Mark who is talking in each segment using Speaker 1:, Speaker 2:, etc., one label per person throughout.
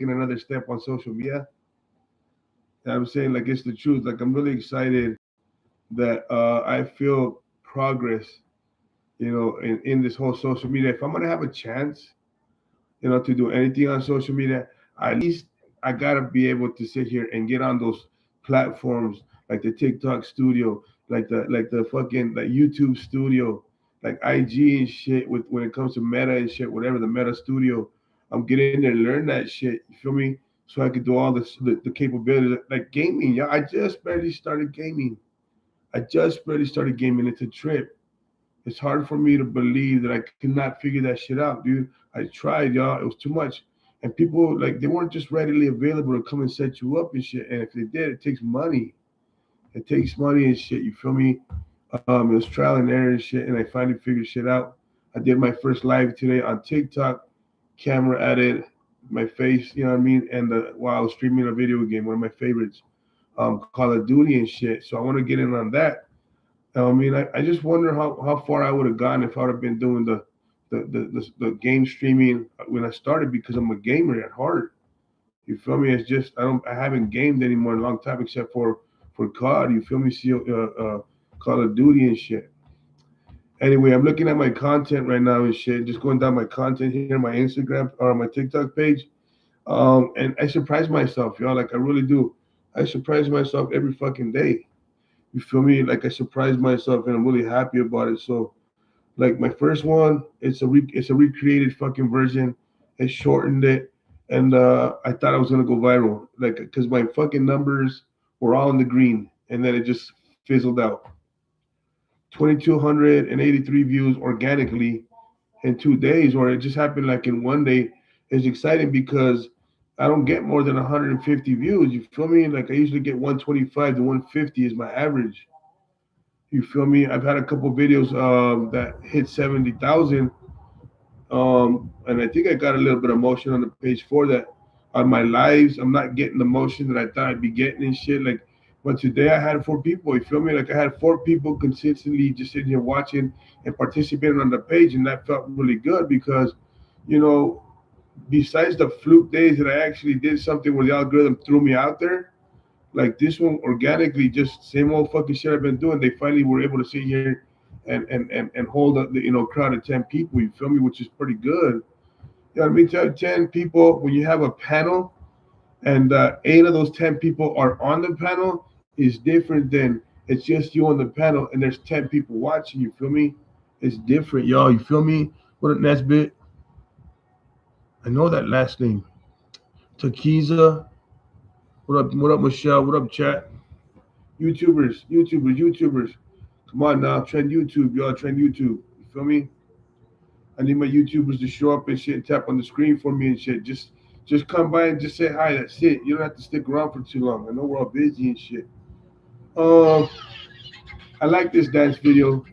Speaker 1: taking another step on social media. And I'm saying like it's the truth. Like I'm really excited that I feel progress, in this whole social media. If I'm gonna have a chance, to do anything on social media, at least I gotta be able to sit here and get on those platforms like the TikTok studio, like the fucking like YouTube studio, like IG and shit. With when it comes to Meta and shit, whatever the Meta studio, I'm getting there and learn that shit. You feel me? So I could do all this the capabilities like gaming. Yeah, I just barely started gaming. I just barely started gaming. It's a trip. It's hard for me to believe that I cannot figure that shit out, dude. I tried, y'all. It was too much. And people, like, they weren't just readily available to come and set you up and shit. And if they did, it takes money. It takes money and shit. You feel me? It was trial and error and shit. And I finally figured shit out. I did my first live today on TikTok, camera at it, my face, you know what I mean? And while I was streaming a video game, one of my favorites, Call of Duty and shit. So I want to get in on that. I mean, I just wonder how far I would have gone if I would have been doing the game streaming when I started because I'm a gamer at heart. You feel me? It's just I haven't gamed anymore in a long time except for COD. You feel me? See, Call of Duty and shit. Anyway, I'm looking at my content right now and shit. Just going down my content here, my Instagram or my TikTok page. And I surprise myself, y'all. Like I really do. I surprise myself every fucking day. You feel me? Like I surprised myself, and I'm really happy about it. So, like my first one, it's a recreated fucking version. I shortened it, and I thought I was gonna go viral, like because my fucking numbers were all in the green, and then it just fizzled out. 2,283 views organically in 2 days, or it just happened like in one day. It's exciting because I don't get more than 150 views. You feel me? Like I usually get 125 to 150 is my average. You feel me? I've had a couple videos that hit 70,000, and I think I got a little bit of motion on the page for that. On my lives, I'm not getting the motion that I thought I'd be getting and shit. Like, but today I had four people. You feel me? Like I had four people consistently just sitting here watching and participating on the page, and that felt really good because, you know, besides the fluke days that I actually did something where the algorithm threw me out there, like this one organically, just same old fucking shit I've been doing. They finally were able to sit here and hold up the crowd of 10 people. You feel me? Which is pretty good. You know what I mean? 10 people when you have a panel and 8 of those 10 people are on the panel is different than it's just you on the panel and there's 10 people watching. You feel me? It's different, y'all. You feel me? What up, Nesbit? I know that last name. Takiza. What up? What up, Michelle? What up, chat? YouTubers. Come on now, trend YouTube, y'all. Trend YouTube. You feel me? I need my YouTubers to show up and shit, and tap on the screen for me and shit. Just come by and just say hi. That's it. You don't have to stick around for too long. I know we're all busy and shit. Um, I like this dance video.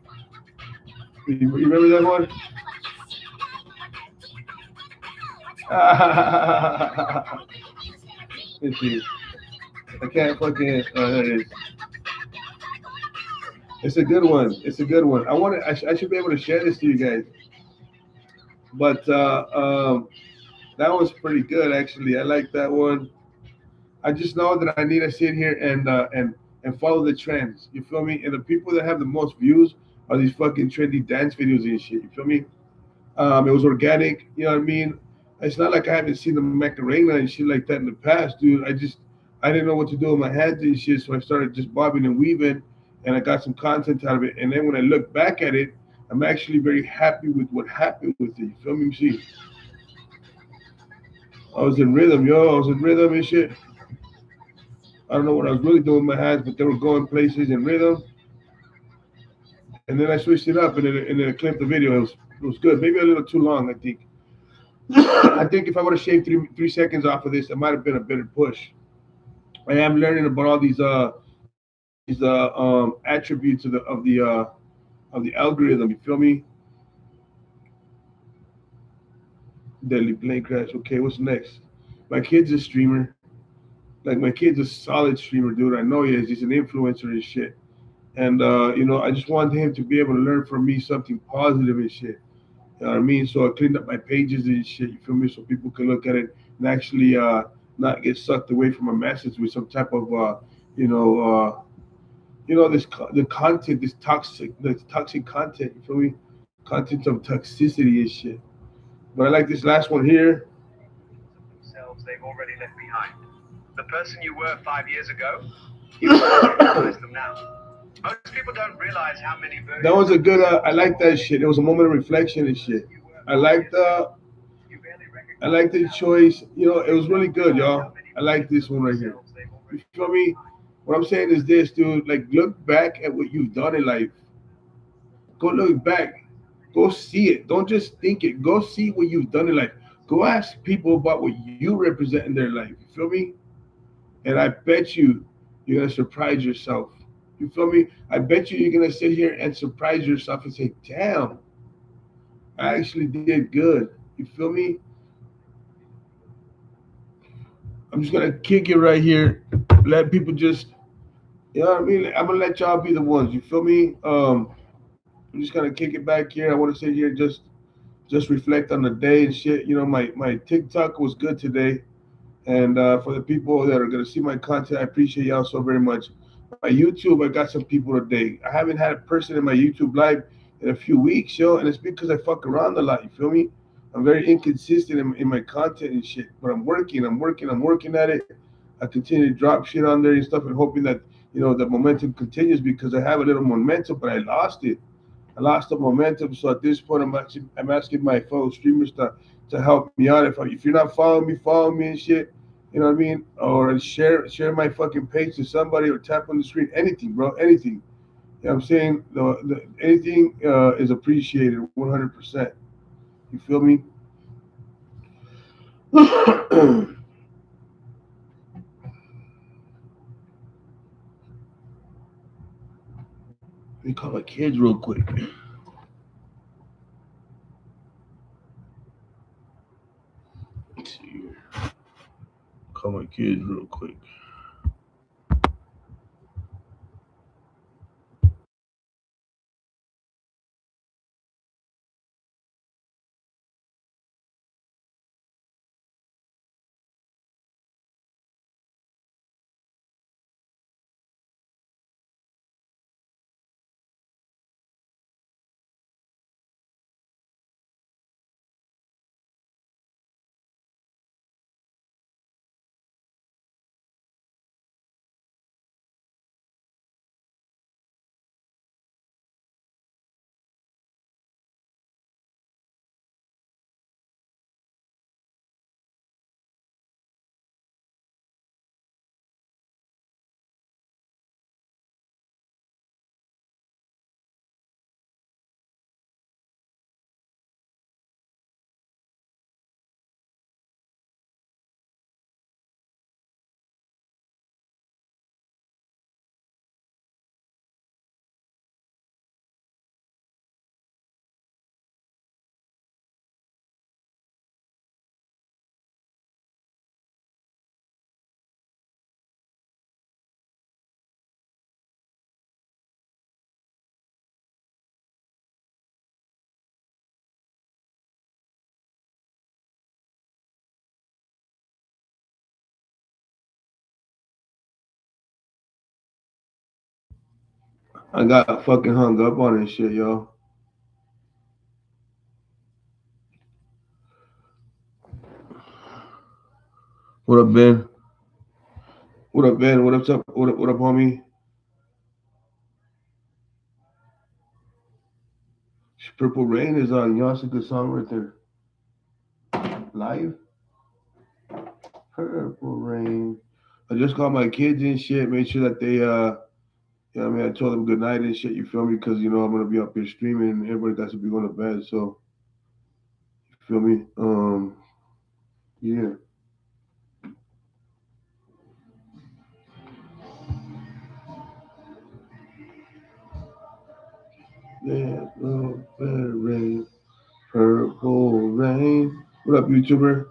Speaker 1: You remember that one? Let's see. I can't fucking. There it is. It's a good one. It's a good one. I should be able to share this to you guys. But that was pretty good actually. I like that one. I just know that I need to sit here and follow the trends. You feel me? And the people that have the most views are these fucking trendy dance videos and shit. You feel me? It was organic. You know what I mean? It's not like I haven't seen the Macarena and shit like that in the past, dude. I didn't know what to do with my hands and shit, so I started just bobbing and weaving, and I got some content out of it. And then when I look back at it, I'm actually very happy with what happened with it. You feel me? See, I was in rhythm, yo. I was in rhythm and shit. I don't know what I was really doing with my hands, but they were going places in rhythm. And then I switched it up, and then I clipped the video. It was good. Maybe a little too long, I think. I think if I would have shaved three seconds off of this, it might have been a better push. I am learning about all these attributes of the algorithm. You feel me? Deadly plane crash. Okay, what's next? My kid's a streamer. Like my kid's a solid streamer, dude. I know he is. He's an influencer and shit. And I just wanted him to be able to learn from me something positive and shit. You know what I mean? So I cleaned up my pages and shit. You feel me? So people can look at it and actually not get sucked away from a message with some type of you know the content, this toxic content. You feel me? Content of toxicity and shit. But I like this last one here.
Speaker 2: Themselves they've already left behind. The person you were 5 years ago, you can't recognize them now. Most people don't realize how many
Speaker 1: That was a good. I like that shit. It was a moment of reflection and shit. I liked I like the choice. It was really good, y'all. I like this one right here. You feel me? What I'm saying is this, dude. Like, look back at what you've done in life. Go look back. Go see it. Don't just think it. Go see what you've done in life. Go ask people about what you represent in their life. You feel me? And I bet you're gonna surprise yourself. You feel me? I bet you're gonna sit here and surprise yourself and say, "Damn, I actually did good." You feel me? I'm just gonna kick it right here. Let people just, you know what I mean? I'm gonna let y'all be the ones. You feel me? I'm just gonna kick it back here. I want to sit here and just reflect on the day and shit. My TikTok was good today, and for the people that are gonna see my content, I appreciate y'all so very much. My YouTube, I got some people today. I haven't had a person in my YouTube live in a few weeks, yo, and it's because I fuck around a lot. You feel me? I'm very inconsistent in my content and shit, but I'm working at it. I continue to drop shit on there and stuff, and hoping that the momentum continues because I have a little momentum, but I lost it. I lost the momentum. So at this point, I'm asking my fellow streamers to help me out. If you're not following me, follow me and shit. You know what I mean? Or share my fucking page to somebody or tap on the screen. Anything, bro. Anything. You know what I'm saying? Anything is appreciated 100%. You feel me? Let me call my kids real quick. Let's see. Call my kids real quick. I got fucking hung up on this shit, yo. What up, Ben? What up, Ben? What up, homie? Purple Rain is on. Y'all, it's a good song right there. Live? Purple Rain. I just called my kids and shit. Made sure that they, I mean, I told them good night and shit. You feel me? Because I'm gonna be up here streaming, and everybody got to be going to bed. So you feel me? Yeah. Yeah, no better rain. Purple Rain. What up, YouTuber?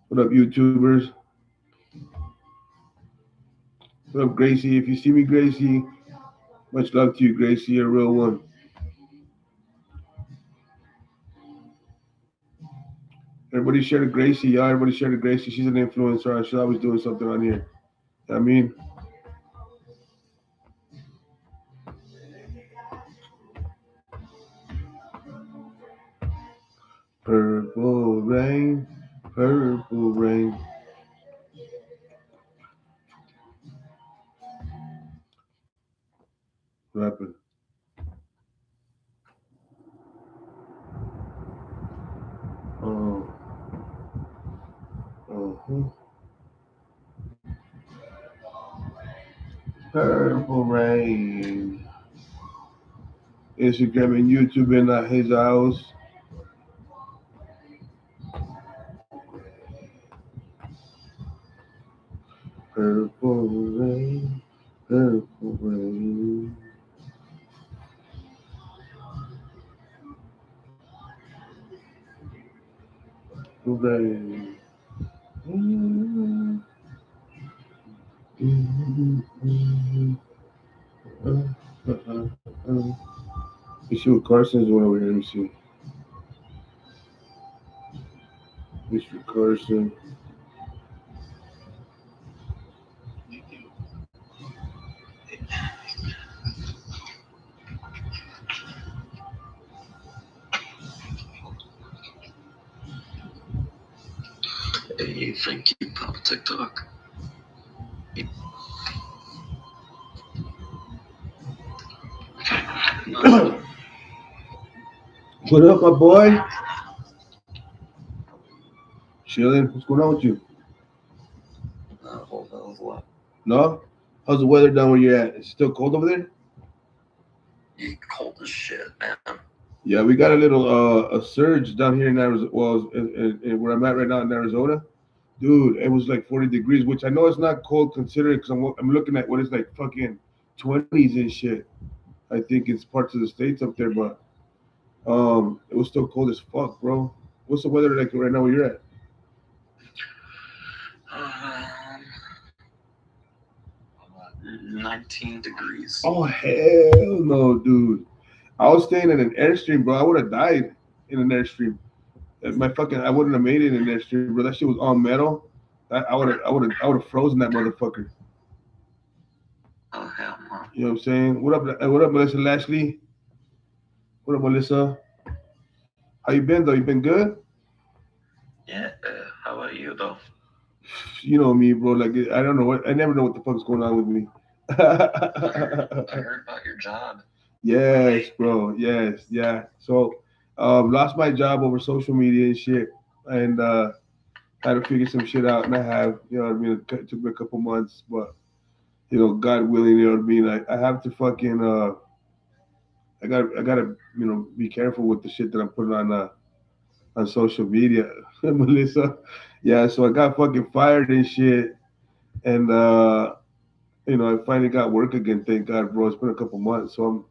Speaker 1: What up, YouTubers? What up, Gracie? If you see me, Gracie, much love to you, Gracie. You're a real one. Everybody share the Gracie. Yeah, everybody share the Gracie. She's an influencer. She's always doing something on here. I mean, purple rain, purple rain. What happened? Oh, uh-huh. Purple rain. Instagram and YouTube in his house. Purple rain, purple rain. Rain. Let's see what Carson's doing over here. Let me see. Mr. Carson.
Speaker 3: Hey, you think you pop TikTok?
Speaker 1: What up, my boy? Chilling. What's going on with you?
Speaker 3: Whole hell of a lot.
Speaker 1: No? How's the weather down where you're at? It's still cold over there?
Speaker 3: You cold as shit, man.
Speaker 1: Yeah, we got a little a surge down here in Arizona. Well, in where I'm at right now in Arizona, dude, it was like 40 degrees, which I know it's not cold considering because I'm looking at what is like fucking 20s and shit. I think it's parts of the states up there, but it was still cold as fuck, bro. What's the weather like right now where you're at?
Speaker 3: Um, 19 degrees.
Speaker 1: Oh hell no, dude! I was staying in an airstream, bro. I would have died in an airstream. I wouldn't have made it in an airstream, bro. That shit was all metal. I would have frozen that motherfucker.
Speaker 3: Oh, hell no.
Speaker 1: You know what I'm saying? What up, Melissa Lashley? What up, Melissa? How you been though? You been good?
Speaker 3: Yeah, how about you, though?
Speaker 1: You know me, bro. Like I don't know what I never know what the fuck's going on with me.
Speaker 3: I heard about your job.
Speaker 1: Yes, bro. Yes, yeah. So, lost my job over social media and shit, and had to figure some shit out, and I have. You know what I mean? It took me a couple months, but God willing, you know what I mean. I have to fucking I gotta be careful with the shit that I'm putting on social media, Melissa. Yeah, so I got fucking fired and shit, and I finally got work again. Thank God, bro. It's been a couple months, so I'm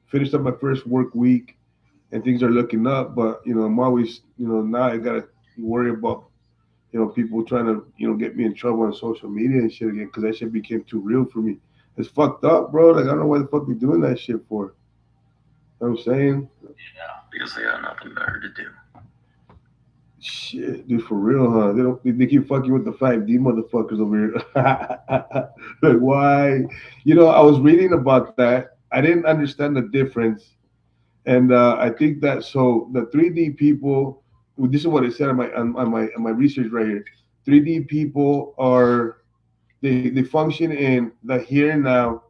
Speaker 1: finished up my first work week, and things are looking up. But I'm always, now I gotta worry about, people trying to, get me in trouble on social media and shit again because that shit became too real for me. It's fucked up, bro. Like I don't know why the fuck they doing that shit for. You know what I'm saying?
Speaker 3: Yeah, because they got nothing better to do.
Speaker 1: Shit, dude, for real, huh? They keep fucking with the 5D motherfuckers over here. Like, why? I was reading about that. I didn't understand the difference. And I think that so the 3D people, this is what it said on my research right here. 3D people they function in the here and now,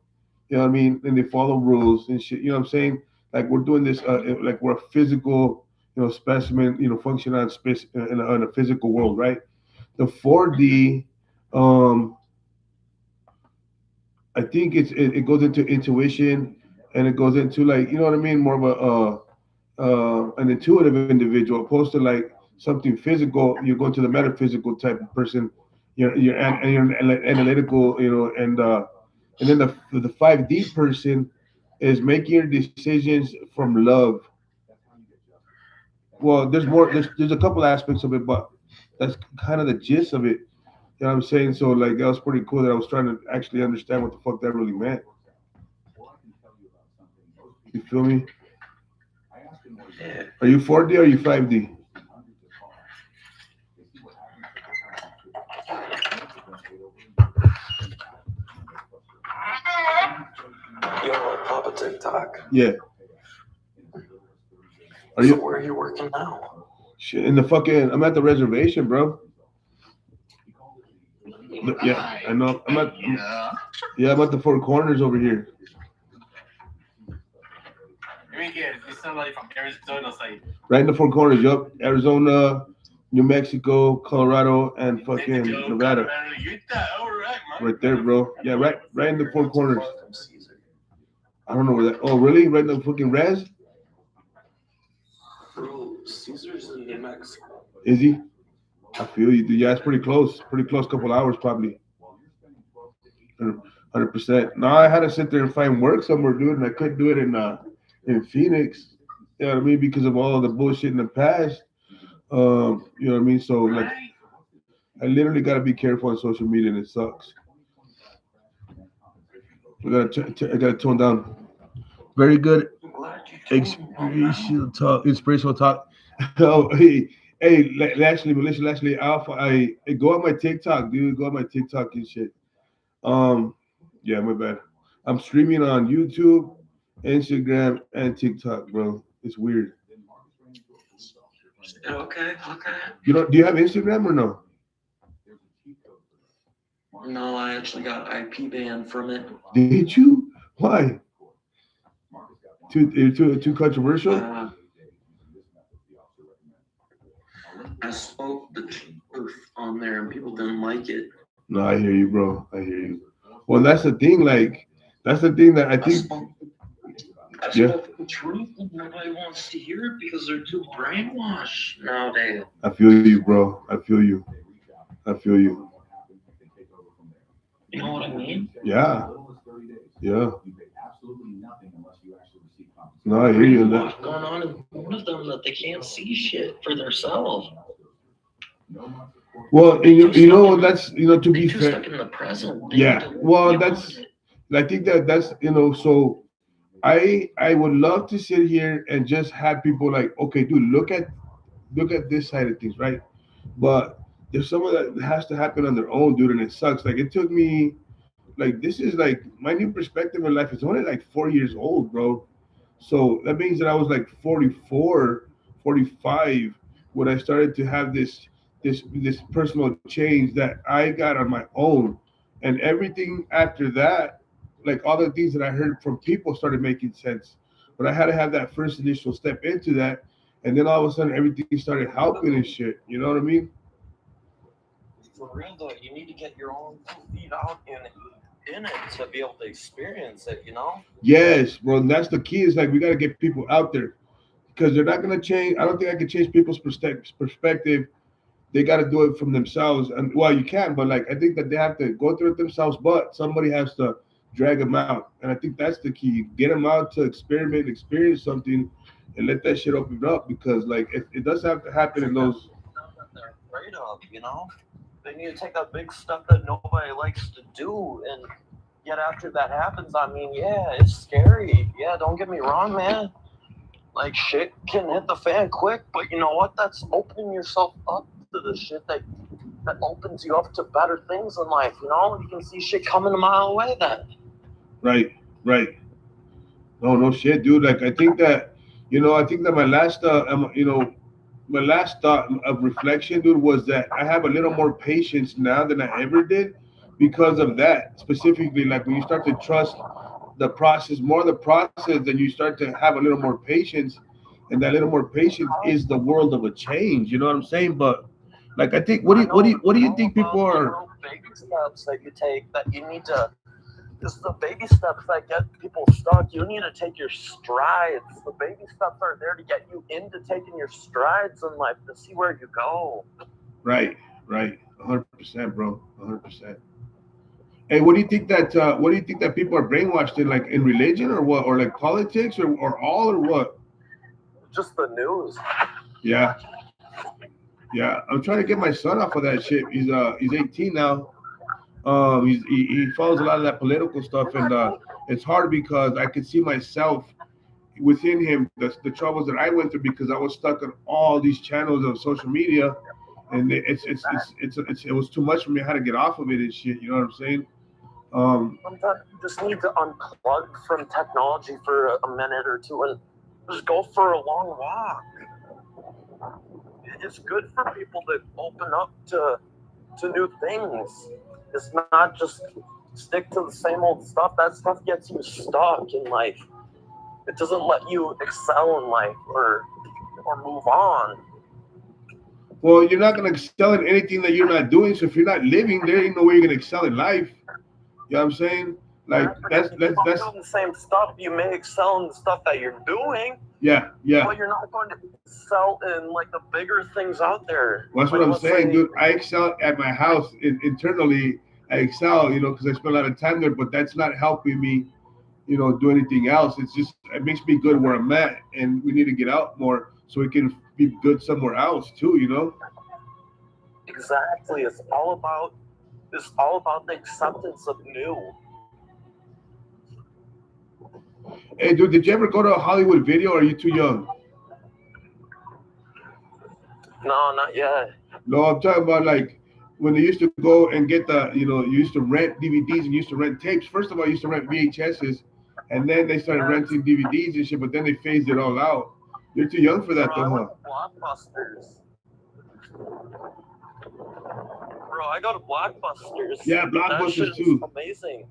Speaker 1: you know what I mean, and they follow rules and shit. You know what I'm saying? Like we're doing this, like we're a physical, specimen, function on space in a physical world, right? The 4D, um, I think it goes into intuition, and it goes into like what I mean, more of an intuitive individual, opposed to like something physical. You go to the metaphysical type of person. You're analytical, and then the 5D person is making your decisions from love. Well, there's more. There's a couple aspects of it, but that's kind of the gist of it. You know what I'm saying? So like that was pretty cool that I was trying to actually understand what the fuck that really meant. You feel me?
Speaker 3: Yeah.
Speaker 1: Are you 4D or are you 5D?
Speaker 3: TikTok.
Speaker 1: Yeah.
Speaker 3: So where are you working now?
Speaker 1: Shit, in the fucking, I'm at the reservation, bro. Yeah, I know. I'm at the Four Corners over here. Right in the Four Corners, yup. Arizona, New Mexico, Colorado, and fucking Nevada. Right there, bro. Yeah, right in the Four Corners. I don't know where that. Oh, really? Right in the fucking res?
Speaker 3: Bro, Caesar's in New Mexico.
Speaker 1: Is he? I feel you, dude. Yeah, it's pretty close. Pretty close. Couple hours, probably. 100%. No, I had to sit there and find work somewhere, dude, and I couldn't do it in Phoenix. You know what I mean? Because of all of the bullshit in the past. You know what I mean? So like, I literally got to be careful on social media, and it sucks. I gotta tone down. Very good inspirational talk. Oh, hey, Leslie, Alpha, I go on my TikTok, dude. Go on my TikTok and shit. Yeah, my bad. I'm streaming on YouTube, Instagram, and TikTok, bro. It's weird.
Speaker 3: Okay.
Speaker 1: Do you have Instagram or no?
Speaker 3: No, I actually got IP banned from it.
Speaker 1: Did you? Why? Too controversial?
Speaker 3: I spoke the truth on there and people didn't like it.
Speaker 1: No, I hear you, bro. I hear you. Well, that's the thing. Like, that's the thing that I think.
Speaker 3: I spoke the truth and nobody wants to hear it because they're too brainwashed nowadays.
Speaker 1: I feel you, bro. I feel you.
Speaker 3: You know what I mean?
Speaker 1: Yeah. No, I hear you.
Speaker 3: What's going on in one of them that they can't see shit for themselves?
Speaker 1: Well, you know that's to be fair.
Speaker 3: Stuck in the present.
Speaker 1: Yeah. Well, I think that's So I would love to sit here and just have people like, okay, dude, look at this side of things, right? But there's someone that has to happen on their own, dude, and it sucks. Like, it took me, like, this is like my new perspective in life is only like 4 years old, bro. So that means that I was like 44, 45 when I started to have this personal change that I got on my own. And everything after that, like all the things that I heard from people started making sense. But I had to have that first initial step into that. And then all of a sudden everything started helping and shit. You know what I mean?
Speaker 4: For real though, you need to get your own feet out in it to be able to experience it,
Speaker 1: Yes, bro. And that's the key. Is like we got to get people out there because they're not gonna change. I don't think I can change people's perspective. They got to do it from themselves. And well, you can, but like I think that they have to go through it themselves. But somebody has to drag them out, and I think that's the key. Get them out to experiment, experience something, and let that shit open up. Because like it does have to happen in those.
Speaker 4: They're afraid of, They need to take that big step that nobody likes to do, and yet after that happens, I mean, yeah, it's scary. Yeah, don't get me wrong, man. Like, shit can hit the fan quick, but you know what? That's opening yourself up to the shit that opens you up to better things in life, You can see shit coming a mile away then.
Speaker 1: Right. No shit, dude. Like, I think that my last, my last thought of reflection, dude, was that I have a little more patience now than I ever did because of that. Specifically, like when you start to trust the process, then you start to have a little more patience, and that little more patience is the world of a change. You know what I'm saying? But like, I think, what do you think people are?
Speaker 4: Baby steps that you take that you need to. This is the baby steps that get people stuck. You need to take your strides. The baby steps are there to get you into taking your strides in life to see where you go.
Speaker 1: Right. 100%, bro. 100%. Hey, what do you think that people are brainwashed in, like in religion or what, or like politics or all or what?
Speaker 4: Just the news.
Speaker 1: Yeah. I'm trying to get my son off of that shit. He's 18 now. He follows a lot of that political stuff, and it's hard because I could see myself within him, the troubles that I went through because I was stuck on all these channels of social media, and it was too much for me. I had to get off of it and shit. You know what I'm saying?
Speaker 4: Sometimes you just need to unplug from technology for a minute or two and just go for a long walk. It's good for people to open up to new things. It's not just stick to the same old stuff. That stuff gets you stuck in life. It doesn't let you excel in life or move on.
Speaker 1: Well, you're not gonna excel in anything that you're not doing. So if you're not living, there ain't no way you're gonna excel in life. You know what I'm saying? Like that's
Speaker 4: doing the same stuff. You may excel in the stuff that you're doing.
Speaker 1: Yeah.
Speaker 4: But you're not going to excel in like the bigger things out there.
Speaker 1: Well, that's
Speaker 4: like,
Speaker 1: what I'm saying, dude. I excel at my house internally. I excel, because I spend a lot of time there. But that's not helping me, do anything else. It's just it makes me good where I'm at, and we need to get out more so we can be good somewhere else too.
Speaker 4: Exactly. It's all about the acceptance of new.
Speaker 1: Hey, dude, did you ever go to a Hollywood Video? Or are you too young?
Speaker 4: No, not yet.
Speaker 1: No, I'm talking about like when they used to go and get you used to rent DVDs and used to rent tapes. First of all, you used to rent VHSs, and then they started renting DVDs and shit, but then they phased it all out. You're too young for that, though, huh?
Speaker 4: Blockbusters. Bro, I go to Blockbusters.
Speaker 1: Yeah, Blockbusters too.
Speaker 4: Amazing.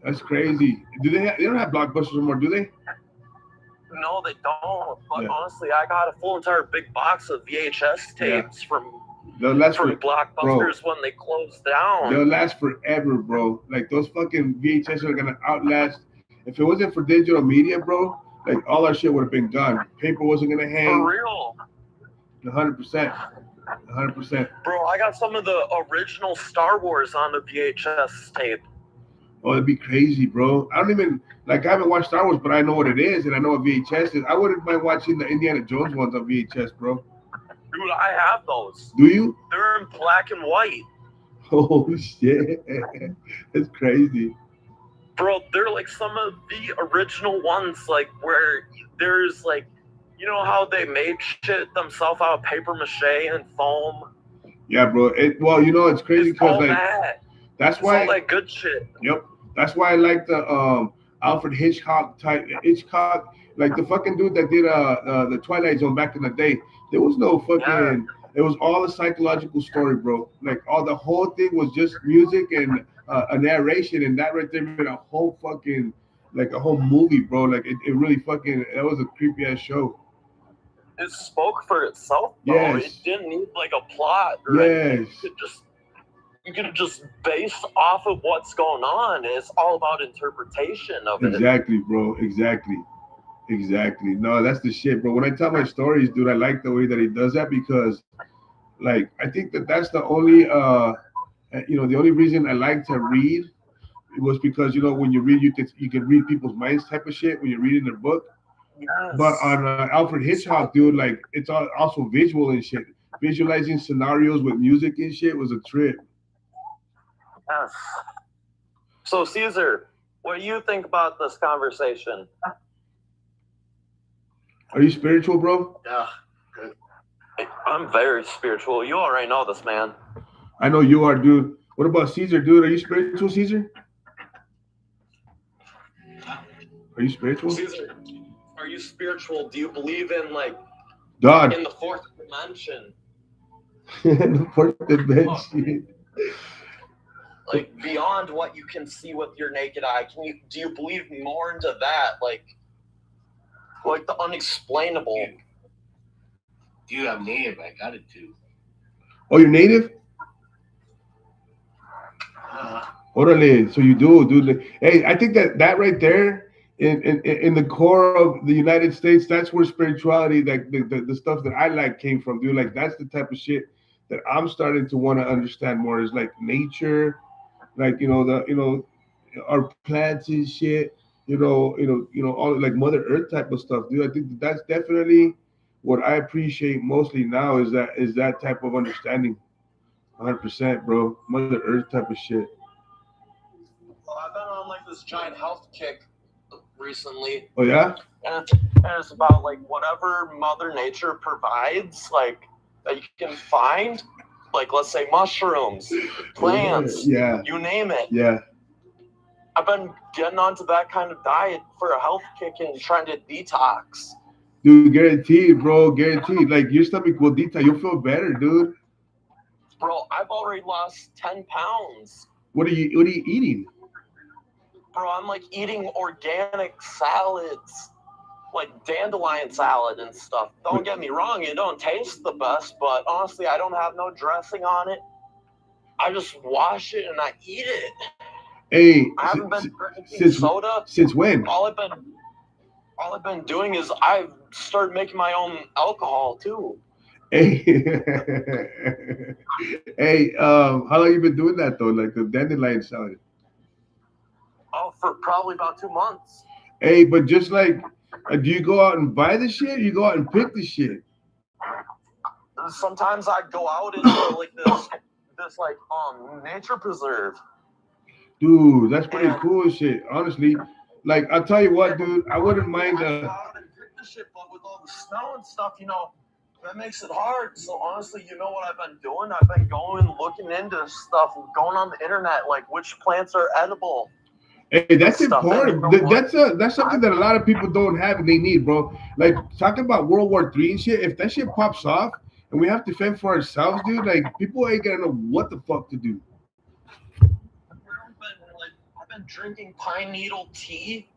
Speaker 1: That's crazy. They don't have Blockbusters anymore, do they?
Speaker 4: No, they don't. But honestly, I got a full entire big box of VHS tapes from Blockbusters when they closed down.
Speaker 1: They'll last forever, bro. Like those fucking VHS are gonna outlast. If it wasn't for digital media, bro, like all our shit would have been gone. Paper wasn't gonna hang.
Speaker 4: For real.
Speaker 1: 100%. 100%.
Speaker 4: Bro, I got some of the original Star Wars on the VHS tape.
Speaker 1: Oh, it'd be crazy, bro. I haven't watched Star Wars, but I know what it is, and I know what VHS is. I wouldn't mind watching the Indiana Jones ones on VHS, bro.
Speaker 4: Dude, I have those.
Speaker 1: Do you?
Speaker 4: They're in black and white.
Speaker 1: Oh, shit. That's crazy.
Speaker 4: Bro, they're like some of the original ones, like where there's like, you know how they made shit themselves out of paper mache and foam?
Speaker 1: Yeah, bro. It's crazy because like that's why
Speaker 4: all that good shit.
Speaker 1: Yep. That's why I like the Alfred Hitchcock type. Hitchcock, like the fucking dude that did the Twilight Zone back in the day. There was no fucking. Yeah. It was all a psychological story, bro. Like the whole thing was just music and a narration, and that right there made a whole fucking a whole movie, bro. Like it really fucking. That was a creepy ass show.
Speaker 4: It spoke for itself, bro.
Speaker 1: Yes.
Speaker 4: It didn't need like a plot or anything. You could just base off of what's going on. It's all about interpretation of it.
Speaker 1: Exactly, bro. Exactly. No, that's the shit, bro. When I tell my stories, dude, I like the way that he does that because, like, I think that's the only, the only reason I like to read was because when you read, you can read people's minds type of shit when you're reading their book.
Speaker 4: Yes.
Speaker 1: But on Alfred Hitchcock, dude, like it's also visual and shit. Visualizing scenarios with music and shit was a trip.
Speaker 4: Yes. So Caesar, what do you think about this conversation?
Speaker 1: Are you spiritual, bro?
Speaker 4: Yeah, good. I'm very spiritual. You already know this, man.
Speaker 1: I know you are, dude. What about Caesar, dude? Are you spiritual, Caesar? Are you spiritual?
Speaker 4: Caesar, are you spiritual? Do you believe in
Speaker 1: God?
Speaker 4: In the fourth dimension?
Speaker 1: In the fourth dimension.
Speaker 4: Like beyond what you can see with your naked eye. Do you believe more into that? Like the unexplainable.
Speaker 3: Dude, I'm native. I got it too.
Speaker 1: Oh, you're native? Orale. So you do, dude. Hey, I think that right there in the core of the United States, that's where spirituality, like the stuff that I like came from, dude. Like that's the type of shit that I'm starting to want to understand more is like nature, like our plants and shit. All like Mother Earth type of stuff, dude. I think that's definitely what I appreciate mostly now is that type of understanding. 100%, bro. Mother Earth type of shit.
Speaker 4: Well, I've been on this giant health kick recently.
Speaker 1: Oh yeah?
Speaker 4: And it's about whatever Mother Nature provides, that you can find, let's say mushrooms, plants,
Speaker 1: yeah.
Speaker 4: You name it.
Speaker 1: Yeah.
Speaker 4: I've been getting onto that kind of diet for a health kick and trying to detox.
Speaker 1: Dude, guaranteed, bro. Guaranteed. Like your stomach will detox. You'll feel better, dude.
Speaker 4: Bro, I've already lost 10 pounds.
Speaker 1: What are you eating?
Speaker 4: Bro, I'm like eating organic salads, like dandelion salad and stuff. Don't get me wrong, it don't taste the best, but honestly, I don't have no dressing on it. I just wash it and I eat it.
Speaker 1: Hey,
Speaker 4: I haven't been drinking soda.
Speaker 1: Since when?
Speaker 4: All I've been doing is I've started making my own alcohol too.
Speaker 1: Hey, hey, how long you been doing that though? Like the dandelion salad?
Speaker 4: Oh, for probably about 2 months.
Speaker 1: Hey, but just like, do you go out and buy the shit? Or you go out and pick the shit?
Speaker 4: Sometimes I go out into like this like nature preserve.
Speaker 1: Dude, that's pretty cool shit. Honestly, like I'll tell you what, dude, I wouldn't mind.
Speaker 4: I go out and pick the shit, but with all the snow and stuff, you know, that makes it hard. So honestly, you know what I've been doing? I've been looking into stuff, going on the internet, like which plants are edible.
Speaker 1: Hey, that's important. That's something that a lot of people don't have and they need, bro. Like talking about World War III and shit. If that shit pops off and we have to fend for ourselves, dude, like people ain't gonna know what the fuck to do.
Speaker 4: I've been drinking pine needle tea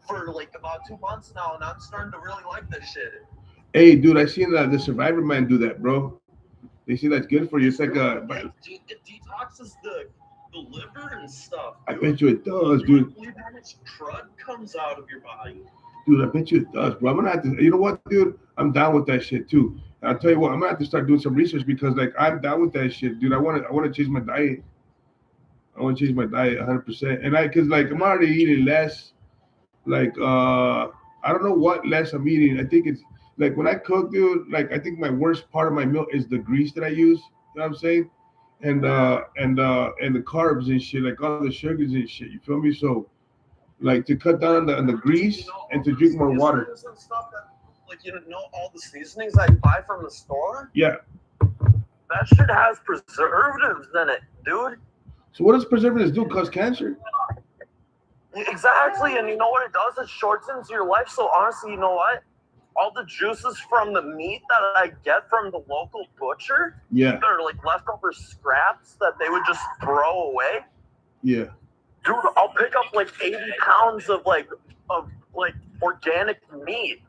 Speaker 4: for like about 2 months now, and I'm starting to really like this shit.
Speaker 1: Hey, dude, I seen the Survivor Man do that, bro. They say that's good for you. It's like
Speaker 4: it detoxes the liver and stuff.
Speaker 1: Dude. I bet you it does, dude.
Speaker 4: I believe how much crud comes out of your body.
Speaker 1: Dude, I bet you it does, bro. I'm gonna have to. You know what, dude? I'm down with that shit too. And I'll tell you what, I'm gonna have to start doing some research because, like, I'm down with that shit, dude. I want to change my diet. I want to change my diet 100%. And cause like I'm already eating less. Like, I don't know what less I'm eating. I think it's like when I cook, dude. Like, I think my worst part of my meal is the grease that I use. You know what I'm saying? And the carbs and shit, like all the sugars and shit. You feel me? So, like to cut down on the grease and to drink more water.
Speaker 4: And stuff that, like, you know, all the seasonings I buy from the store.
Speaker 1: Yeah.
Speaker 4: That shit has preservatives in it, dude.
Speaker 1: So what does preservatives do? Cause cancer?
Speaker 4: Exactly, and you know what it does? It shortens your life. So honestly, you know what? All the juices from the meat that I get from the local butcher,
Speaker 1: yeah,
Speaker 4: they're like leftover scraps that they would just throw away.
Speaker 1: Yeah.
Speaker 4: Dude, I'll pick up like 80 pounds of organic meat,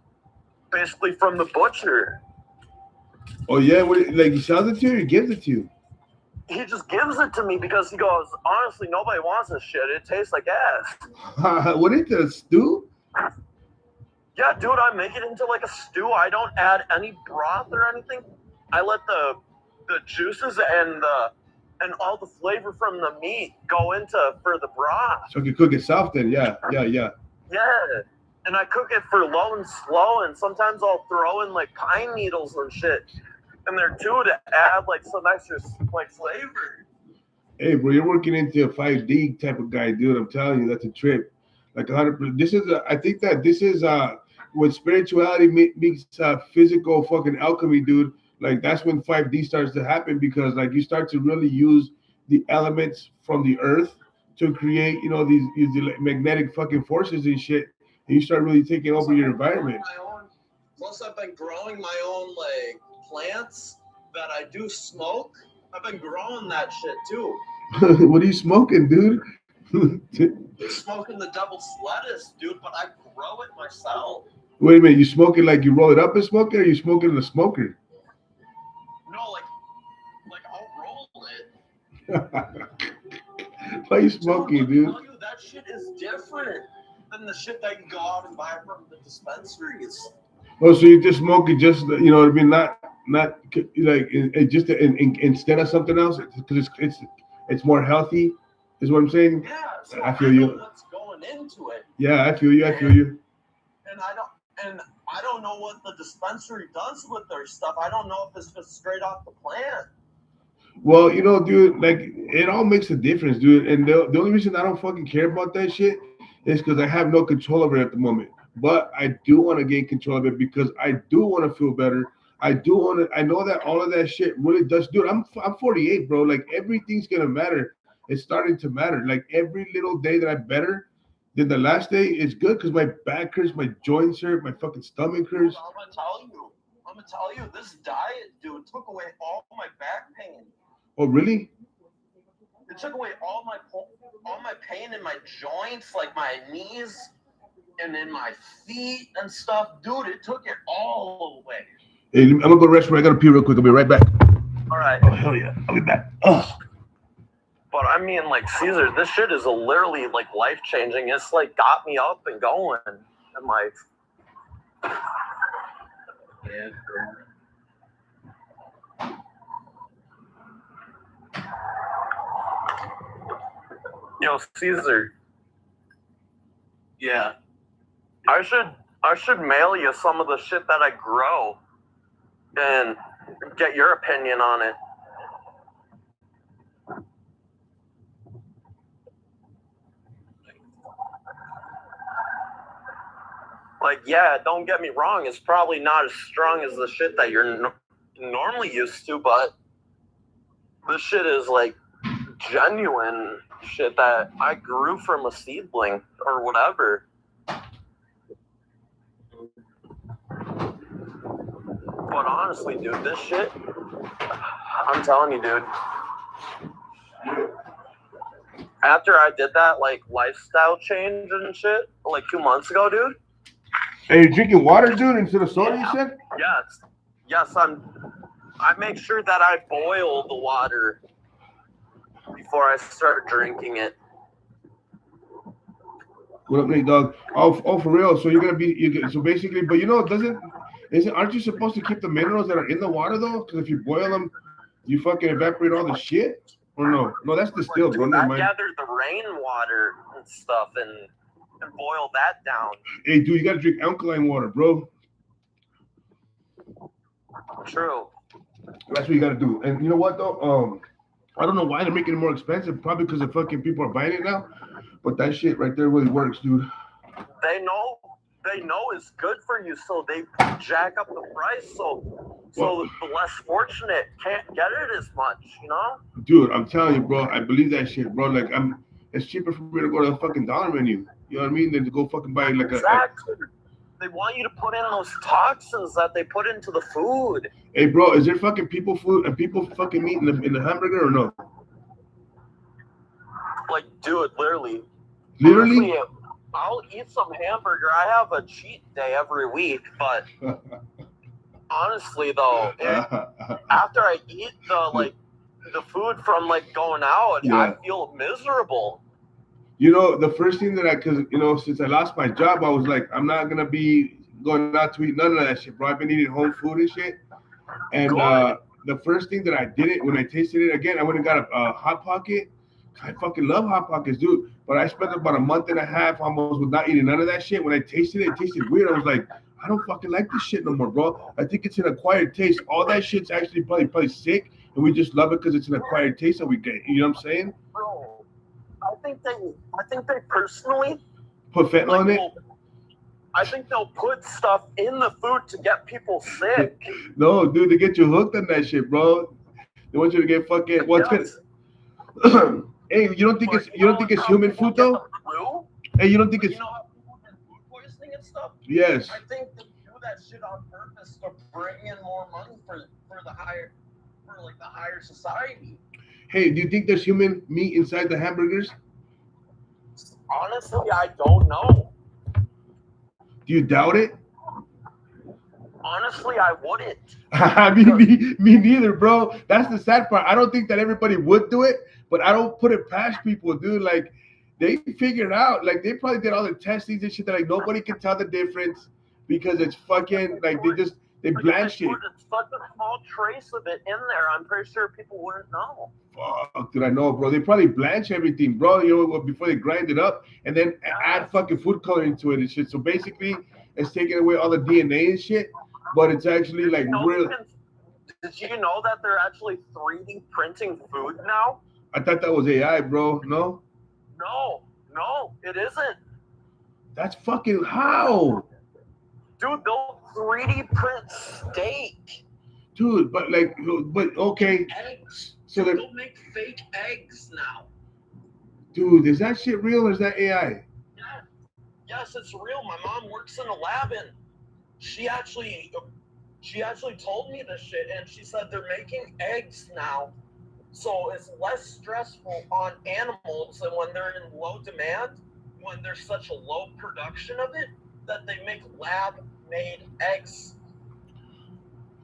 Speaker 4: basically from the butcher.
Speaker 1: Oh yeah, like he sells it to you or he gives it to you?
Speaker 4: He just gives it to me because he goes, honestly, nobody wants this shit. It tastes like ass.
Speaker 1: What is it, a stew?
Speaker 4: Yeah, dude, I make it into like a stew. I don't add any broth or anything. I let the juices and all the flavor from the meat go for the broth.
Speaker 1: So you cook itself then? Yeah.
Speaker 4: Yeah, and I cook it for low and slow, and sometimes I'll throw in like pine needles and shit in there too to add like some extra like flavor.
Speaker 1: Hey, bro, you're working into a 5D type of guy, dude. I'm telling you, that's a trip. Like 100%. I think that this is when spirituality meets physical fucking alchemy, dude. Like that's when 5D starts to happen because like you start to really use the elements from the earth to create, you know, these magnetic fucking forces and shit. And you start really taking over your environment.
Speaker 4: Plus, I've been growing my own like plants that I do smoke. I've been growing that shit too.
Speaker 1: What are you smoking, dude?
Speaker 4: I'm smoking the devil's lettuce, dude, but I grow it myself.
Speaker 1: Wait a minute, you smoke it like you roll it up and smoke it, or you smoking in a smoker?
Speaker 4: No, like I'll roll it.
Speaker 1: Why are you smoking, dude?
Speaker 4: That shit is different than the shit that you go out and buy from the dispensaries.
Speaker 1: Oh, so you just smoke it, just you know, I mean, not like just instead of something else, because it's more healthy, is what I'm saying.
Speaker 4: Yeah, so
Speaker 1: I feel you.
Speaker 4: What's going into it?
Speaker 1: Yeah, I feel you.
Speaker 4: And I don't know what the dispensary does with their stuff. I don't know if it's just straight off the plant.
Speaker 1: Well, you know, dude, like it all makes a difference, dude. And the only reason I don't fucking care about that shit is because I have no control over it at the moment. But I do want to gain control of it because I do want to feel better. I know that all of that shit really does, dude. I'm 48, bro. Like everything's gonna matter it's starting to matter. Like every little day that I'm better than the last day is good because my back hurts, my joints hurt, my fucking stomach hurts.
Speaker 4: I'm gonna tell you, this diet, dude, took away all my back pain.
Speaker 1: Oh, really?
Speaker 4: It took away all my pain in my joints, like my knees and in my feet and stuff. Dude, it took it all away.
Speaker 1: Hey, I'm gonna go rest. I gotta pee real quick. I'll be right back.
Speaker 4: All right.
Speaker 1: Oh hell yeah, I'll be back. Oh.
Speaker 4: But I mean, like, Caesar, this shit is literally like life changing. It's like got me up and going, and like,
Speaker 3: Yeah.
Speaker 4: Caesar,
Speaker 3: Yeah.
Speaker 4: I should mail you some of the shit that I grow, and get your opinion on it. Like, yeah, don't get me wrong, it's probably not as strong as the shit that you're normally used to, but this shit is like genuine shit that I grew from a seedling or whatever. But honestly, dude, this shit, I'm telling you, dude, after I did that, like, lifestyle change and shit, like 2 months ago, dude.
Speaker 1: Hey, you drinking water, dude, instead of soda, you said?
Speaker 4: Yes, I make sure that I boil the water before I start drinking it.
Speaker 1: What up, Nate, dog? Oh, for real. So you're gonna be so basically, but aren't you supposed to keep the minerals that are in the water though? Because if you boil them, you fucking evaporate all the shit. Or no, that's distilled, bro.
Speaker 4: I gather the rainwater and stuff and boil that down.
Speaker 1: Hey, dude, you gotta drink alkaline water, bro.
Speaker 4: True.
Speaker 1: That's what you gotta do. And you know what though? I don't know why they're making it more expensive. Probably because the fucking people are buying it now. But that shit right there really works, dude.
Speaker 4: They know it's good for you, so they jack up the price so the less fortunate can't get it as much, you know?
Speaker 1: Dude, I'm telling you, bro, I believe that shit, bro. Like it's cheaper for me to go to the fucking dollar menu. You know what I mean? Than to go fucking buy like
Speaker 4: exactly. They want you to put in those toxins that they put into the food.
Speaker 1: Hey, bro, is there fucking people food and people fucking meat in the hamburger or no?
Speaker 4: Like, dude, literally.
Speaker 1: Literally?
Speaker 4: Honestly, I'll eat some hamburger. I have a cheat day every week, but honestly, though, after I eat the food from like going out, yeah. I feel miserable.
Speaker 1: You know, the first thing that since I lost my job, I was like, I'm not gonna be going out to eat none of that shit, bro. I've been eating home food and shit. And the first thing that I did it when I tasted it again, I went and got a Hot Pocket. I fucking love Hot Pockets, dude. But I spent about a month and a half almost with not eating none of that shit. When I tasted it, it tasted weird. I was like, I don't fucking like this shit no more, bro. I think it's an acquired taste. All that shit's actually probably sick, and we just love it because it's an acquired taste that we get. You know what I'm saying?
Speaker 4: Bro, I think they personally
Speaker 1: put fentanyl in it.
Speaker 4: I think they'll put stuff in the food to get people sick.
Speaker 1: No, dude, they get you hooked on that shit, bro. They want you to get fucking. What's good? Hey, you don't think it's human food though? Hey, you don't think it's?
Speaker 4: You know how people get food poisoning and stuff?
Speaker 1: Yes.
Speaker 4: I think they do that shit on purpose to bring in more money for the higher society.
Speaker 1: Hey, do you think there's human meat inside the hamburgers?
Speaker 4: Honestly, I don't know.
Speaker 1: Do you doubt it?
Speaker 4: Honestly, I wouldn't.
Speaker 1: Me neither, bro. That's the sad part. I don't think that everybody would do it, but I don't put it past people, dude. Like, they figured out. Like, they probably did all the testings and shit that, like, nobody can tell the difference because it's fucking, like, they blanched it.
Speaker 4: It's such a small trace of it in there. I'm pretty sure people wouldn't know.
Speaker 1: Fuck, did I know, bro? They probably blanch everything, bro, before they grind it up and then add fucking food coloring to it and shit. So basically, it's taking away all the DNA and shit. But it's actually like real.
Speaker 4: Did you know that they're actually 3D printing food now?
Speaker 1: I thought that was AI, bro. No, it isn't. That's fucking how?
Speaker 4: Dude, they'll 3D print steak.
Speaker 1: Dude, but okay.
Speaker 3: Eggs.
Speaker 1: So
Speaker 3: they'll make fake eggs now.
Speaker 1: Dude, is that shit real or is that AI?
Speaker 4: Yeah. Yes, it's real. My mom works in a lab, and she actually told me this shit, and she said they're making eggs now, so it's less stressful on animals, and when they're in low demand, when there's such a low production of it, that they make lab-made eggs.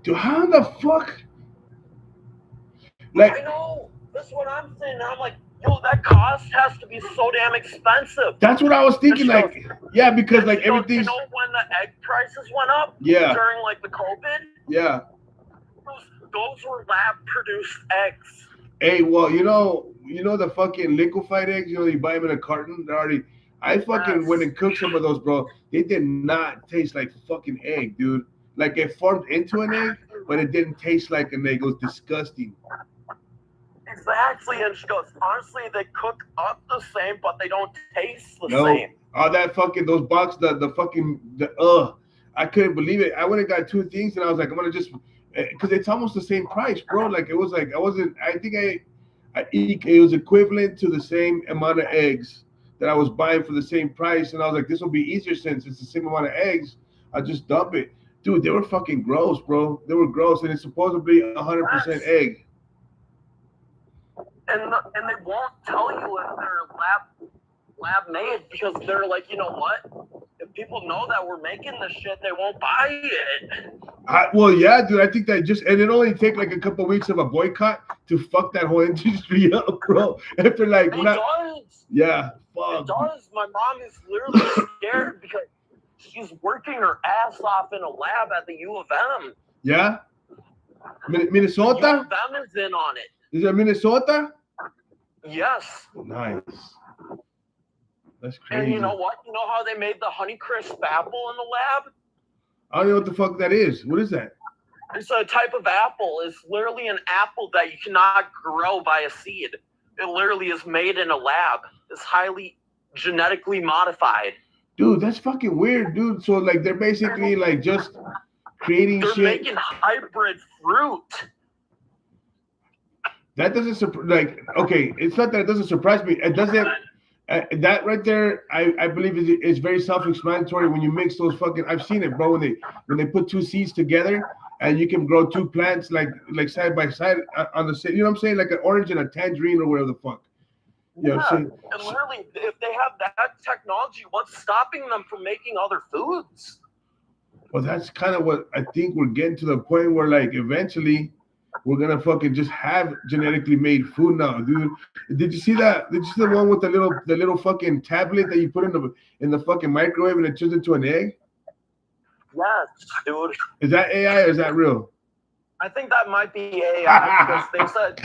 Speaker 1: Dude, how the fuck?
Speaker 4: I
Speaker 1: Like,
Speaker 4: know. That's what I'm saying. I'm like, yo, that cost has to be so damn expensive.
Speaker 1: that's what I was thinking.
Speaker 4: And she
Speaker 1: Like, yeah, because
Speaker 4: And
Speaker 1: like
Speaker 4: she goes,
Speaker 1: everything's
Speaker 4: you know when the egg prices went up
Speaker 1: yeah,
Speaker 4: during like the COVID?
Speaker 1: yeah.
Speaker 4: Those were lab-produced eggs.
Speaker 1: Hey, well, you know the fucking liquefied eggs. You know, you buy them in a carton. They're already. I fucking went and cooked some of those, bro. They did not taste like fucking egg, dude. Like it formed into an egg, but it didn't taste like an egg. It was disgusting.
Speaker 4: Exactly, and she goes, honestly, they cook up the same, but they don't taste the
Speaker 1: No,
Speaker 4: same.
Speaker 1: all that fucking those box, I couldn't believe it. I went and got two things, and I was like, I'm gonna just, because it's almost the same price, bro. Like it was like it was equivalent to the same amount of eggs that I was buying for the same price, and I was like, this will be easier since it's the same amount of eggs. I'll just dump it, dude. They were fucking gross, bro. They were gross, and it's supposedly 100% egg.
Speaker 4: And they won't tell you if they're lab made, because they're like, you know what? If people know that we're making this shit, they won't buy it.
Speaker 1: Well, yeah, dude. I think that and it only take like a couple of weeks of a boycott to fuck that whole industry up, bro. After like,
Speaker 4: it does.
Speaker 1: Yeah, fuck.
Speaker 4: It does. My mom is literally scared because she's working her ass off in a lab at the U of M.
Speaker 1: Yeah, Minnesota.
Speaker 4: U of M is in on it.
Speaker 1: Is it Minnesota?
Speaker 4: Yes.
Speaker 1: Nice. That's crazy.
Speaker 4: And you know what? You know how they made the Honeycrisp apple in the lab?
Speaker 1: I don't know what the fuck that is. What is that?
Speaker 4: It's a type of apple. It's literally an apple that you cannot grow by a seed. It literally is made in a lab. It's highly genetically modified.
Speaker 1: Dude, that's fucking weird, dude. So like they're basically like just creating
Speaker 4: They're
Speaker 1: shit.
Speaker 4: making hybrid fruit.
Speaker 1: That doesn't okay, it's not that it doesn't surprise me. It doesn't. That right there, I believe is very self-explanatory. When you mix those fucking, I've seen it, bro. When they put two seeds together and you can grow two plants like side by side on the same. You know what I'm saying? Like an orange and a tangerine or whatever the fuck. You know what I'm saying?
Speaker 4: And literally, if they have that technology, what's stopping them from making other foods?
Speaker 1: Well, that's kind of what I think we're getting to the point where like eventually we're gonna fucking just have genetically made food now, dude. Did you see that? Did you see the one with the little fucking tablet that you put in the fucking microwave and it turns into an egg?
Speaker 4: Yes, dude.
Speaker 1: Is that AI or is that real?
Speaker 4: I think that might be AI because they said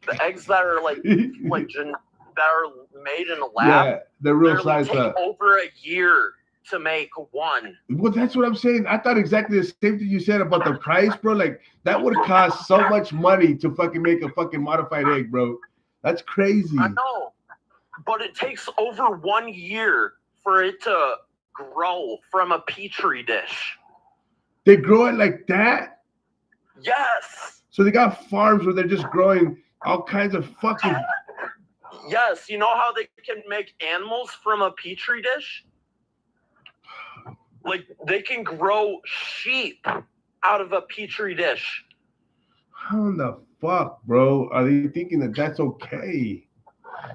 Speaker 4: the eggs that are that are made in a lab,
Speaker 1: yeah, they're real size
Speaker 4: take over a year to make one.
Speaker 1: Well, that's what I'm saying. I thought exactly the same thing you said about the price, bro. Like that would cost so much money to fucking make a fucking modified egg, bro. That's crazy.
Speaker 4: I know, but it takes over 1 year for it to grow from a petri dish.
Speaker 1: They grow it like that?
Speaker 4: Yes.
Speaker 1: So they got farms where they're just growing all kinds of fucking.
Speaker 4: Yes, you know how they can make animals from a petri dish? Like they can grow sheep out of a petri dish.
Speaker 1: How in the fuck, bro? Are they thinking that that's okay?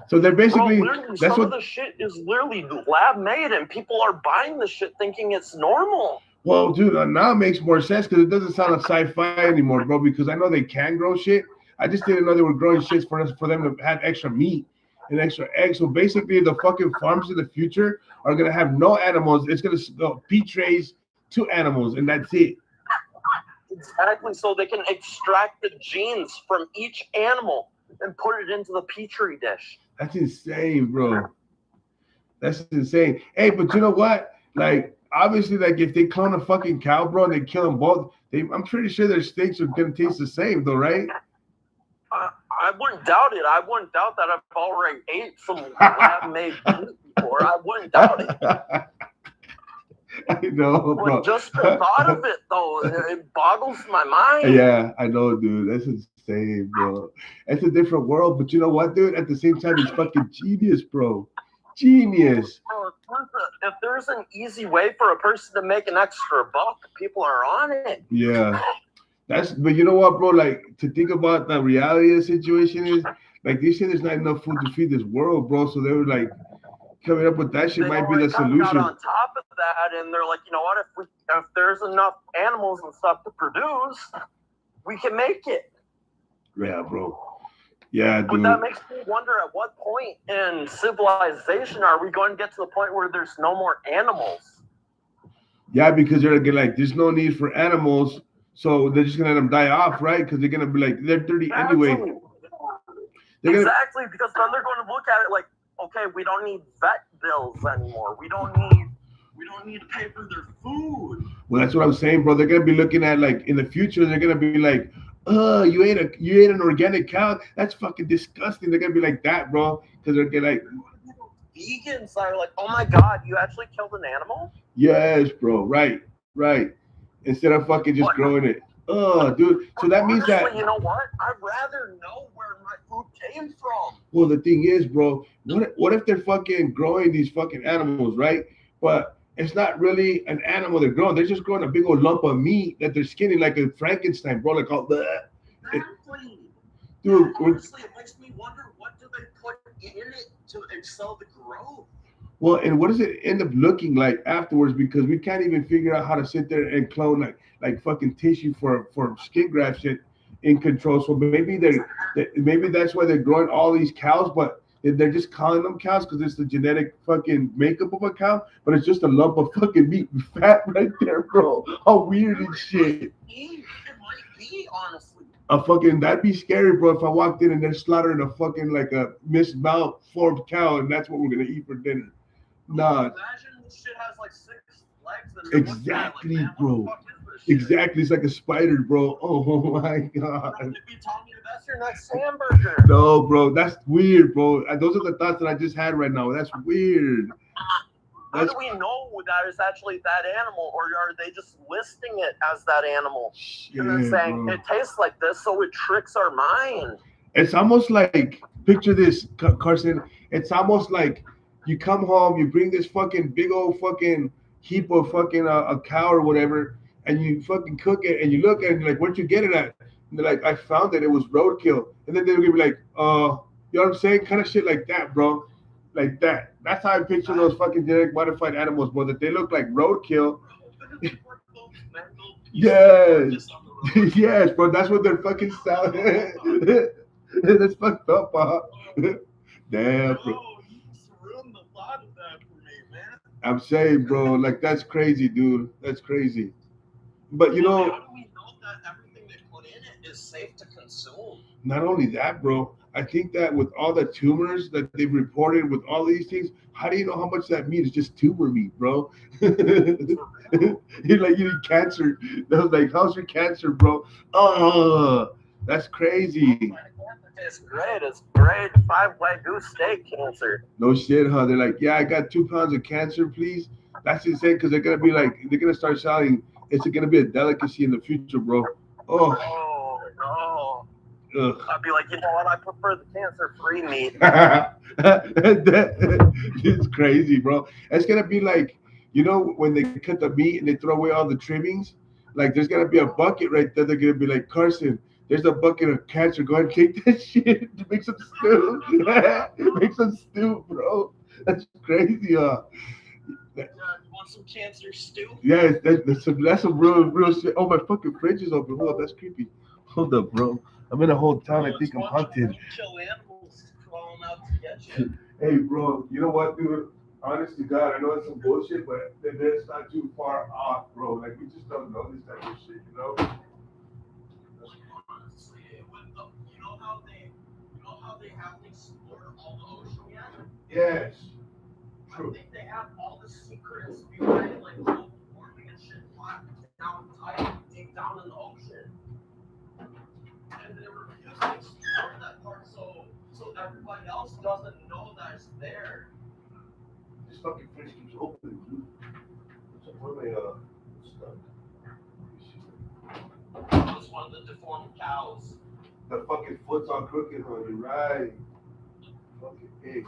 Speaker 1: So they're basically
Speaker 4: some of the shit is literally lab made, and people are buying the shit thinking it's normal.
Speaker 1: Well, dude, now it makes more sense because it doesn't sound like sci-fi anymore, bro. Because I know they can grow shit. I just didn't know they were growing shit for them to have extra meat and extra eggs. So basically, the fucking farms in the future are gonna have no animals. It's gonna go trays to animals, and that's it.
Speaker 4: Exactly. So they can extract the genes from each animal and put it into the petri dish.
Speaker 1: That's insane, bro. That's insane. Hey, but you know what? Like, obviously, like if they clone a fucking cow, bro, and they kill them both, I'm pretty sure their steaks are gonna taste the same, though, right?
Speaker 4: I wouldn't doubt it. I wouldn't doubt that I've already ate some lab-made meat before. I wouldn't doubt it.
Speaker 1: I know, bro.
Speaker 4: But just the thought of it, though, it boggles my mind.
Speaker 1: Yeah, I know, dude. That's insane, bro. It's a different world, but you know what, dude? At the same time, it's fucking genius, bro. Genius.
Speaker 4: Bro, if there's an easy way for a person to make an extra buck, people are on it.
Speaker 1: Yeah. But you know what, bro? Like, to think about the reality of the situation is, like, they say there's not enough food to feed this world, bro. So they were like, coming up with that shit
Speaker 4: They
Speaker 1: might be
Speaker 4: already
Speaker 1: the
Speaker 4: got
Speaker 1: solution.
Speaker 4: on top of that, and they're like, you know what? If there's enough animals and stuff to produce, we can make it.
Speaker 1: Yeah, bro. Yeah,
Speaker 4: But
Speaker 1: dude.
Speaker 4: that makes me wonder, at what point in civilization are we going to get to the point where there's no more animals?
Speaker 1: Yeah, because they're gonna like, there's no need for animals, so they're just gonna let them die off, right? Because they're gonna be like, they're dirty anyway.
Speaker 4: Exactly, because then they're going to look at it like, okay, we don't need vet bills anymore. We don't need to pay for their food.
Speaker 1: Well, that's what I'm saying, bro. They're gonna be looking at, like, in the future, they're gonna be like, you ate an organic cow. That's fucking disgusting. They're gonna be like that, bro, because they're gonna like,
Speaker 4: vegans are like, oh my god, you actually killed an animal?
Speaker 1: yes, bro, right. Instead of fucking just growing it. Dude. So that means that,
Speaker 4: you know what? I'd rather know where my food came from.
Speaker 1: well, the thing is, bro, what if they're fucking growing these fucking animals, right? But it's not really an animal they're growing. They're just growing a big old lump of meat that they're skinning like a Frankenstein, bro. Like all that.
Speaker 4: Exactly.
Speaker 1: Dude,
Speaker 4: honestly, it makes me wonder, what do they put in it to excel the growth?
Speaker 1: well, and what does it end up looking like afterwards? Because we can't even figure out how to sit there and clone like fucking tissue for skin graft shit in control. So maybe maybe that's why they're growing all these cows, but they're just calling them cows because it's the genetic fucking makeup of a cow, but it's just a lump of fucking meat and fat right there, bro. How weird and shit.
Speaker 4: It might be, honestly.
Speaker 1: That'd be scary, bro, if I walked in and they're slaughtering a fucking like a misformed cow and that's what we're gonna eat for dinner. Nah.
Speaker 4: Imagine this shit has like 6 legs. And
Speaker 1: exactly,
Speaker 4: like,
Speaker 1: bro. Exactly. It's like a spider, bro. Oh my god.
Speaker 4: That's your next hamburger.
Speaker 1: No, bro. That's weird, bro. Those are the thoughts that I just had right now. That's weird.
Speaker 4: How do we know that it's actually that animal, or are they just listing it as that animal?
Speaker 1: Yeah,
Speaker 4: and then saying,
Speaker 1: bro,
Speaker 4: it tastes like this, so it tricks our mind.
Speaker 1: It's almost like, picture this, Carson. It's almost like you come home, you bring this fucking big old fucking heap of fucking a cow or whatever, and you fucking cook it, and you look at it, and you're like, where'd you get it at? And they're like, I found it. It was roadkill. And then they're gonna be like, you know what I'm saying? Kind of shit like that, bro. Like that. That's how I picture those fucking genetic modified animals, bro. That they look like roadkill. Yes. Yes, bro. That's what they're fucking selling. That's fucked up, huh? Damn, bro.
Speaker 4: You just ruined the thought of that for me, man.
Speaker 1: I'm saying, bro, like, that's crazy, dude. That's crazy. But you know,
Speaker 4: how do we know that everything they put in it is safe to consume?
Speaker 1: not only that, bro, I think that with all the tumors that they've reported with all these things, how do you know how much that meat is just tumor meat, bro? You're like, you need cancer. They was like, how's your cancer, bro? Oh, that's crazy.
Speaker 4: It's great. It's great. 5 Wagyu steak cancer.
Speaker 1: No shit, huh? They're like, yeah, I got 2 pounds of cancer, please. That's insane, because they're gonna start selling. It's gonna be a delicacy in the future, bro.
Speaker 4: Oh no.
Speaker 1: Ugh.
Speaker 4: I'd be like, you know what? I prefer the cancer-free meat.
Speaker 1: It's crazy, bro. It's gonna be like, you know, when they cut the meat and they throw away all the trimmings, like there's gonna be a bucket right there. They're gonna be like, Carson, there's a bucket of cancer. Go ahead and take that shit to make some stew. Make some stew, bro. That's crazy,
Speaker 4: You want some cancer stew?
Speaker 1: Yeah, that's some real shit. Oh, my fucking fridge is open. Hold up, that's creepy. Hold up, bro. I'm in a whole town. I think I'm haunted.
Speaker 4: Kill animals crawling out to get you.
Speaker 1: Hey, bro, you know what, dude? Honest to God, I know it's some bullshit, but that's not too far off, bro. Like, we just don't know this type of shit, you know?
Speaker 4: Honestly, you know how they haven't explored all the ocean yet?
Speaker 1: Yes.
Speaker 4: True. I think they have all the secrets behind like global warming and shit locked down tight deep down in the ocean. And they refuse to explore that part so everybody else doesn't know that it's there.
Speaker 1: This fucking fridge keeps opening, dude.
Speaker 4: Just one of the deformed cows.
Speaker 1: The fucking foot's all crooked, bro. You're right. Fucking pig.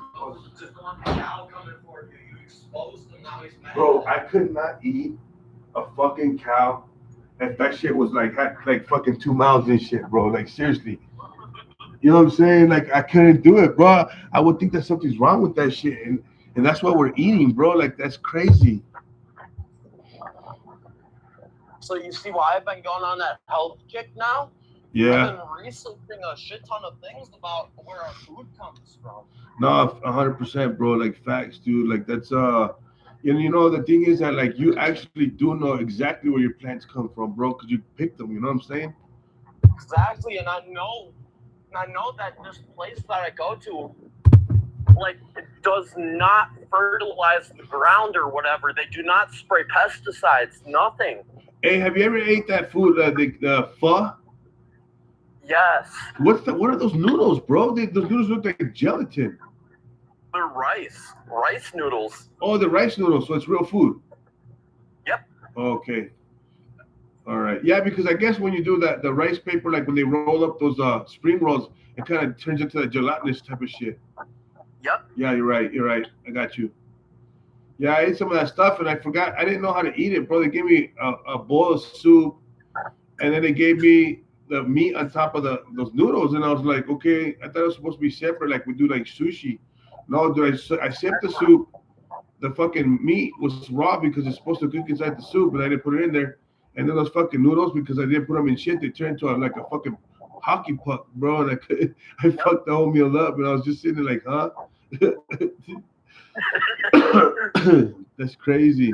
Speaker 4: Deformed cow coming for you. You exposed him. Now he's mad.
Speaker 1: Bro, I could not eat a fucking cow if that shit was like had like fucking 2 mouths and shit, bro. Like seriously. You know what I'm saying? Like I couldn't do it, bro. I would think that something's wrong with that shit, and that's what we're eating, bro. Like that's crazy.
Speaker 4: So you see why I've been going on that health kick now?
Speaker 1: Yeah.
Speaker 4: I've been researching a shit ton of things about where our food comes from.
Speaker 1: No, 100%, bro. Like facts, dude. Like that's and you know the thing is that like you actually do know exactly where your plants come from, bro, because you picked them. You know what I'm saying?
Speaker 4: Exactly, and I know that this place that I go to, like, it does not fertilize the ground or whatever. They do not spray pesticides. Nothing.
Speaker 1: Hey, have you ever ate that food, the pho?
Speaker 4: Yes.
Speaker 1: What are those noodles, bro? Those noodles look like gelatin.
Speaker 4: They're rice noodles.
Speaker 1: Oh, the rice noodles. So it's real food.
Speaker 4: Yep.
Speaker 1: Okay. All right. Yeah, because I guess when you do that, the rice paper, like when they roll up those spring rolls, it kind of turns into a gelatinous type of shit.
Speaker 4: Yep.
Speaker 1: Yeah, you're right. I got you. Yeah, I ate some of that stuff and I forgot. I didn't know how to eat it, bro. They gave me a bowl of soup, and then they gave me the meat on top of those noodles, and I was like, okay, I thought it was supposed to be separate, like we do like sushi. No, dude, I sipped the soup. The fucking meat was raw because it's supposed to cook inside the soup, and I didn't put it in there. And then those fucking noodles, because I didn't put them in shit, they turned into like a fucking hockey puck, bro. And I fucked the whole meal up, and I was just sitting there like, huh? That's crazy.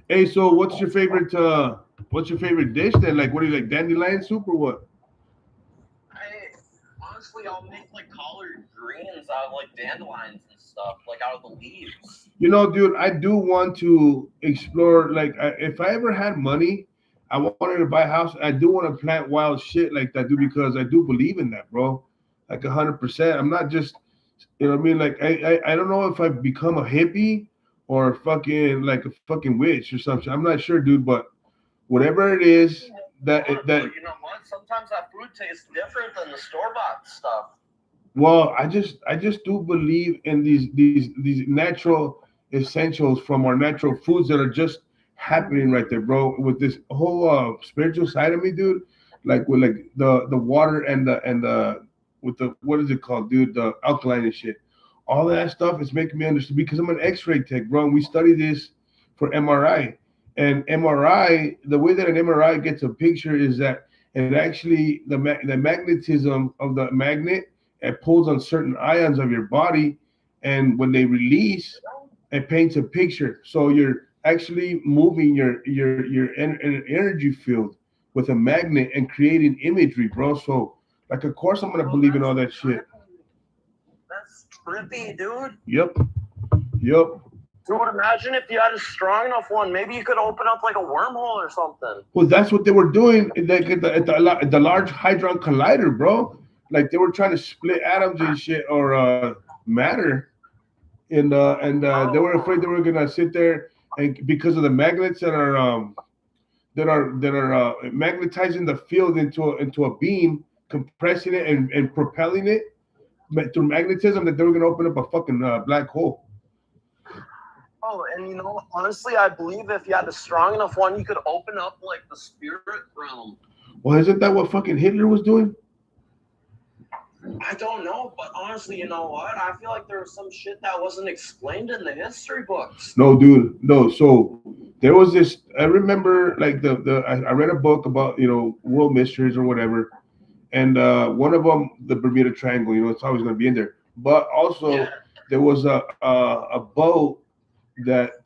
Speaker 1: Hey, so what's your favorite dish then? Like, what do you like, dandelion soup or what?
Speaker 4: Honestly, I'll make like collard greens out of like dandelions and stuff, like out of the leaves.
Speaker 1: You know, dude, I do want to explore. Like, if I ever had money, I wanted to buy a house. I do want to plant wild shit like that, dude, because I do believe in that, bro. Like 100%. I'm not just, you know what I mean? Like, I don't know if I've become a hippie or fucking like a fucking witch or something. I'm not sure, dude, but whatever it is that
Speaker 4: you know what? Sometimes that food tastes different than the store-bought stuff.
Speaker 1: Well, I just do believe in these natural essentials from our natural foods that are just happening right there, bro. With this whole spiritual side of me, dude, like with like the water and the with the, what is it called, dude? The alkaline and shit. All of that stuff is making me understand, because I'm an X-ray tech, bro, and we study this for MRI. And MRI, the way that an MRI gets a picture is that it actually the magnetism of the magnet, it pulls on certain ions of your body, and when they release, it paints a picture. So you're actually moving your energy field with a magnet and creating imagery, bro. So like, of course, I'm gonna believe in all that shit.
Speaker 4: That's trippy, dude.
Speaker 1: Yep.
Speaker 4: Dude, imagine if you had a strong enough one. Maybe you could open up like a wormhole or something.
Speaker 1: Well, that's what they were doing like at the Large Hadron Collider, bro. Like they were trying to split atoms and shit, or matter, and they were afraid they were gonna sit there, and because of the magnets that are magnetizing the field into a beam, compressing it and propelling it through magnetism, that they were gonna open up a fucking black hole.
Speaker 4: Oh, and you know, honestly, I believe if you had a strong enough one, you could open up like the spirit realm.
Speaker 1: Well, isn't that what fucking Hitler was doing?
Speaker 4: I don't know, but honestly, you know what? I feel like there was some shit that wasn't explained in the history books.
Speaker 1: No, dude, no. So there was this. I remember, like I read a book about, you know, world mysteries or whatever, and one of them, the Bermuda Triangle. You know, it's always going to be in there. But also, there was a boat that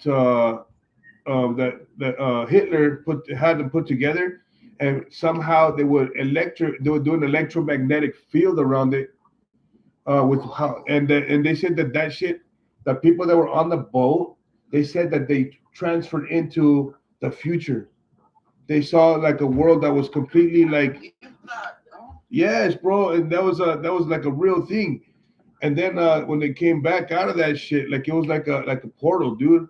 Speaker 1: Hitler had them put together, and somehow they would do an electromagnetic field around it, and they said that shit, the people that were on the boat, they said that they transferred into the future. They saw like a world that was completely like, yes, bro, and that was like a real thing. And then when they came back out of that shit, like it was like a portal, dude.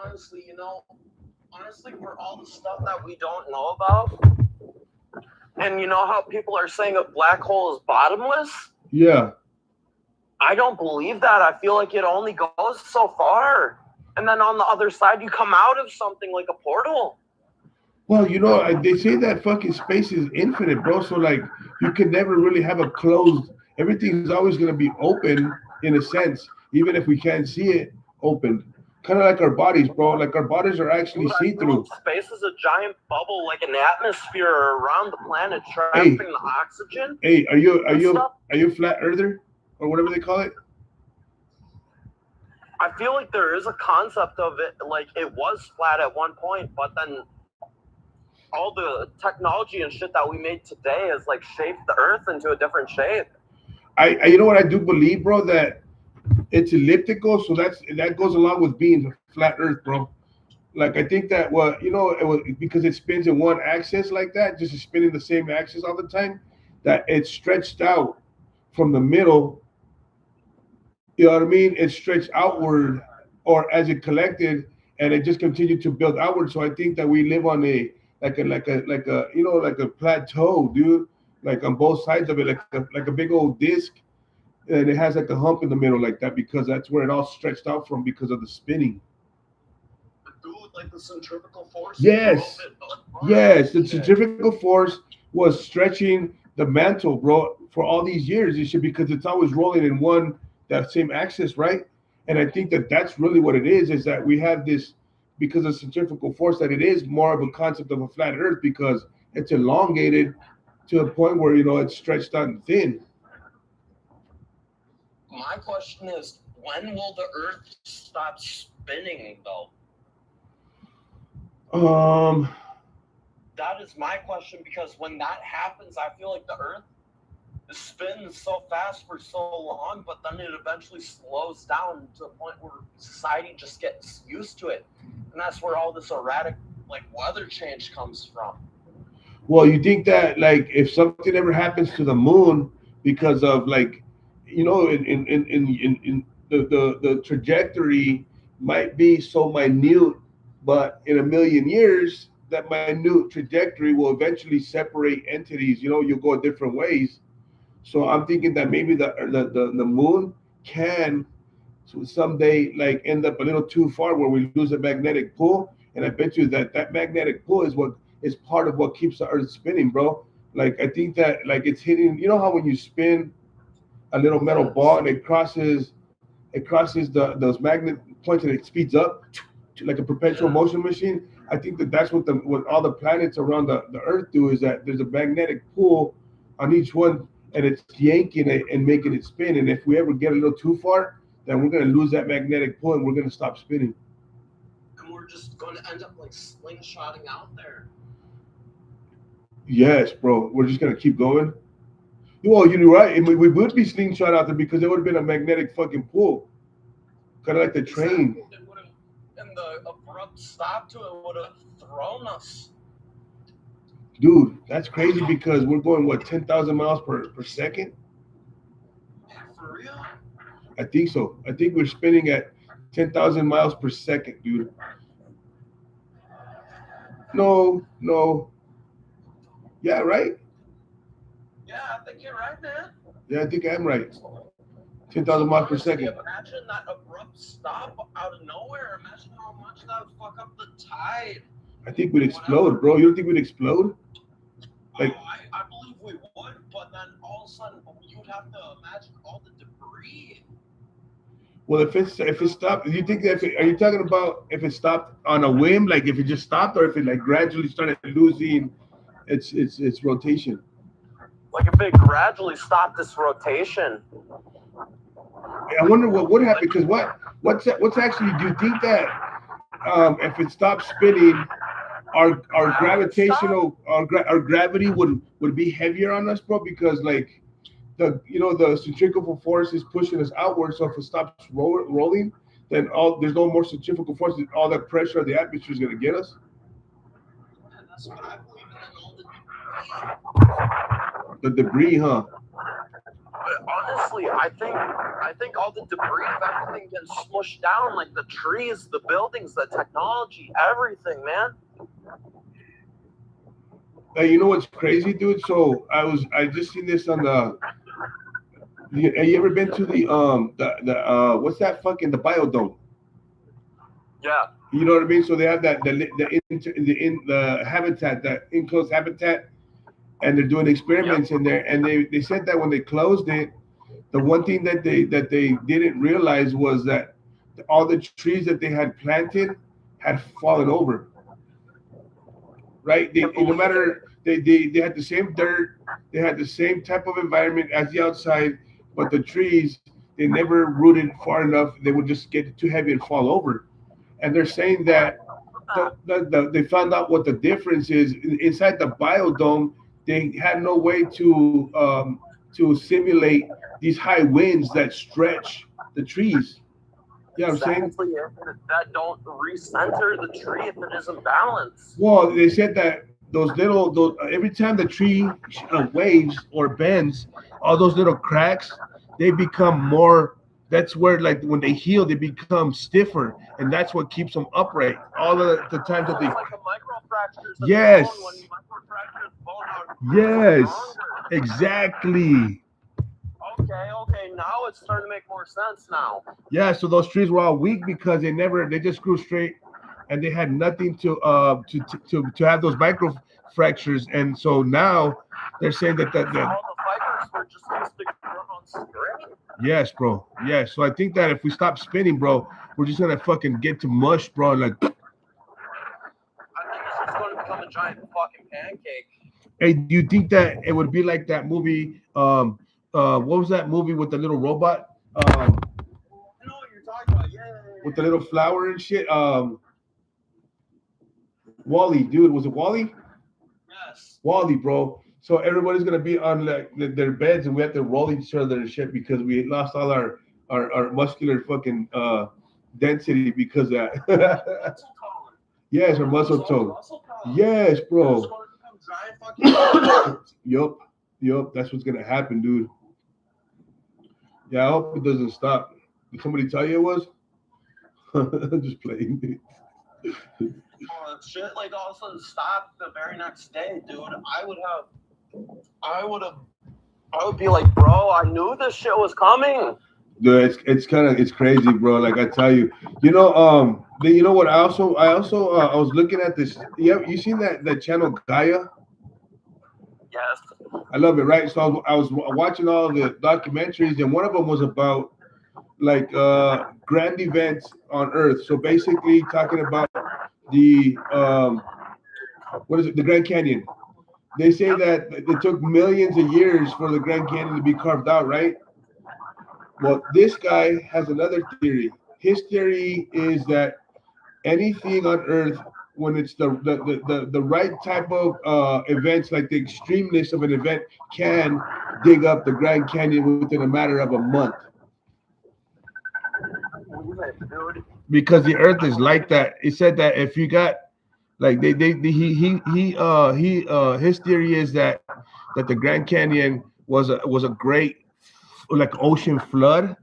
Speaker 4: honestly, for all the stuff that we don't know about, and you know how people are saying a black hole is bottomless?
Speaker 1: Yeah.
Speaker 4: I don't believe that. I feel like it only goes so far. And then on the other side, you come out of something like a portal.
Speaker 1: Well, they say that fucking space is infinite, bro. So like, you can never really have a closed. Everything's always gonna be open in a sense, even if we can't see it open. Kind of like our bodies, bro. Like our bodies are actually see-through.
Speaker 4: Space is a giant bubble, like an atmosphere around the planet, trapping the oxygen.
Speaker 1: Hey, are you a flat earther or whatever they call it?
Speaker 4: I feel like there is a concept of it, like it was flat at one point, but then all the technology and shit that we made today has like shaped the Earth into a different shape.
Speaker 1: I you know what I do believe, bro, that it's elliptical, so that goes along with being a flat Earth, bro. Like I think that because it spins in one axis like that, just spinning the same axis all the time, that it's stretched out from the middle. You know what I mean? It stretched outward, or as it collected, and it just continued to build outward. So I think that we live on a plateau, dude. Like on both sides of it, like a big old disc, and it has like a hump in the middle like that because that's where it all stretched out from because of the spinning.
Speaker 4: Dude, like the centrifugal force.
Speaker 1: Yes, the centrifugal force was stretching the mantle, bro, for all these years. It should because it's always rolling in that same axis, right? And I think that that's really what it is that we have this because of centrifugal force, that it is more of a concept of a flat Earth because it's elongated to a point where it's stretched out and thin.
Speaker 4: My question is, when will the Earth stop spinning, though? That is my question, because when that happens, I feel like the Earth spins so fast for so long, but then it eventually slows down to a point where society just gets used to it, and that's where all this erratic weather change comes from.
Speaker 1: Well, you think that if something ever happens to the moon because of in the trajectory might be so minute, but in a million years that minute trajectory will eventually separate entities. You'll go different ways. So I'm thinking that maybe the moon can someday end up a little too far where we lose a magnetic pull, and I bet you that magnetic pull is what is part of what keeps the Earth spinning, bro. Like I think that it's hitting. You know how when you spin a little metal ball and it crosses those magnet points and it speeds up like a perpetual motion machine. I think that's what all the planets around the Earth do, is that there's a magnetic pull on each one, and it's yanking it and making it spin. And if we ever get a little too far, then we're going to lose that magnetic pull and we're going to stop spinning.
Speaker 4: And we're just going to end up slingshotting out there.
Speaker 1: Yes, bro. We're just going to keep going. Well, you're right. We would be slingshot out there because there would have been a magnetic fucking pull. Kind of like the train.
Speaker 4: And the abrupt stop to it would have thrown us.
Speaker 1: Dude, that's crazy because we're going, 10,000 miles per second?
Speaker 4: For real?
Speaker 1: I think so. I think we're spinning at 10,000 miles per second, dude. No. Yeah, right?
Speaker 4: Yeah, I think you're right, man.
Speaker 1: Yeah, I think I'm right. 10,000 miles per second.
Speaker 4: Imagine that abrupt stop out of nowhere. Imagine how much that would fuck up the tide.
Speaker 1: I think we'd explode, bro. You don't think we'd explode?
Speaker 4: I believe we would, but then all of a sudden you'd have to imagine all the debris.
Speaker 1: Well, if it stopped, do you think that are you talking about if it stopped on a whim, like if it just stopped, or if it gradually started losing its rotation?
Speaker 4: Like if it gradually stopped its rotation.
Speaker 1: I wonder what would happen, because what's actually, do you think that if it stopped spinning, our gravitational our gravity would be heavier on us, bro? Because the centrifugal force is pushing us outward. So if it stops rolling, then there's no more centrifugal force. All that pressure of the atmosphere is going to get us.
Speaker 4: That's what I believe in. All the debris.
Speaker 1: The debris, huh?
Speaker 4: honestly, I think all the debris of everything gets smushed down, like the trees, the buildings, the technology, everything, man.
Speaker 1: Hey, you know what's crazy, dude? So I just seen this on the. Have you ever been to the what's that fucking the Biodome?
Speaker 4: Yeah.
Speaker 1: You know what I mean? So they have that the habitat, that enclosed habitat, and they're doing experiments in there. And they said that when they closed it, the one thing that they didn't realize was that all the trees that they had planted had fallen over. Right? No matter they had the same dirt, they had the same type of environment as the outside, but the trees they never rooted far enough. They would just get too heavy and fall over. And they're saying that they found out what the difference is inside the biodome. They had no way to simulate these high winds that stretch the trees. You know what I'm saying?
Speaker 4: That don't recenter the tree if it isn't balanced.
Speaker 1: Well, they said that those every time the tree waves or bends, all those little cracks, they become more. That's where, like, when they heal, they become stiffer, and that's what keeps them upright. All the times that they.
Speaker 4: It's like a microfractures.
Speaker 1: Yes.
Speaker 4: When you microfracture the bone out.
Speaker 1: Yes. Exactly.
Speaker 4: Okay. Now it's starting to make more sense now.
Speaker 1: Yeah. So those trees were all weak because they just grew straight, and they had nothing to have those micro fractures, and so now they're saying that
Speaker 4: all the fibers were just used to grow on straight.
Speaker 1: Yes, bro. Yes. So I think that if we stop spinning, bro, we're just gonna fucking get to mush, bro. Like,
Speaker 4: I think it's just going to become a giant fucking pancake.
Speaker 1: Hey, do you think that it would be like that movie? What was that movie with the little robot?
Speaker 4: I know what you're talking about. Yeah.
Speaker 1: With the little flower and shit. Wall-E, dude. Was it Wall-E?
Speaker 4: Yes.
Speaker 1: Wall-E, bro. So everybody's gonna be on like their beds, and we have to roll each other and shit because we lost all our muscular fucking density because of that. Yes, our muscle tone. Yes, bro. Yup. That's what's gonna happen, dude. Yeah, I hope it doesn't stop. Did somebody tell you it was? Just playing.
Speaker 4: Shit like all of a sudden stopped the very next day, dude. I would be like, bro, I knew this shit was coming.
Speaker 1: Dude, it's crazy, bro. Like I tell you, you know what? I was looking at this. You seen that channel Gaia?
Speaker 4: Yes.
Speaker 1: I love it, right? So I was watching all the documentaries, and one of them was about like grand events on Earth. So basically, talking about the the Grand Canyon. They say that it took millions of years for the Grand Canyon to be carved out, right? Well, this guy has another theory. His theory is that anything on Earth, when it's the right type of events, like the extremeness of an event, can dig up the Grand Canyon within a matter of a month. Because the Earth is like that. He said that if you got like his theory is that the Grand Canyon was a great like ocean flood,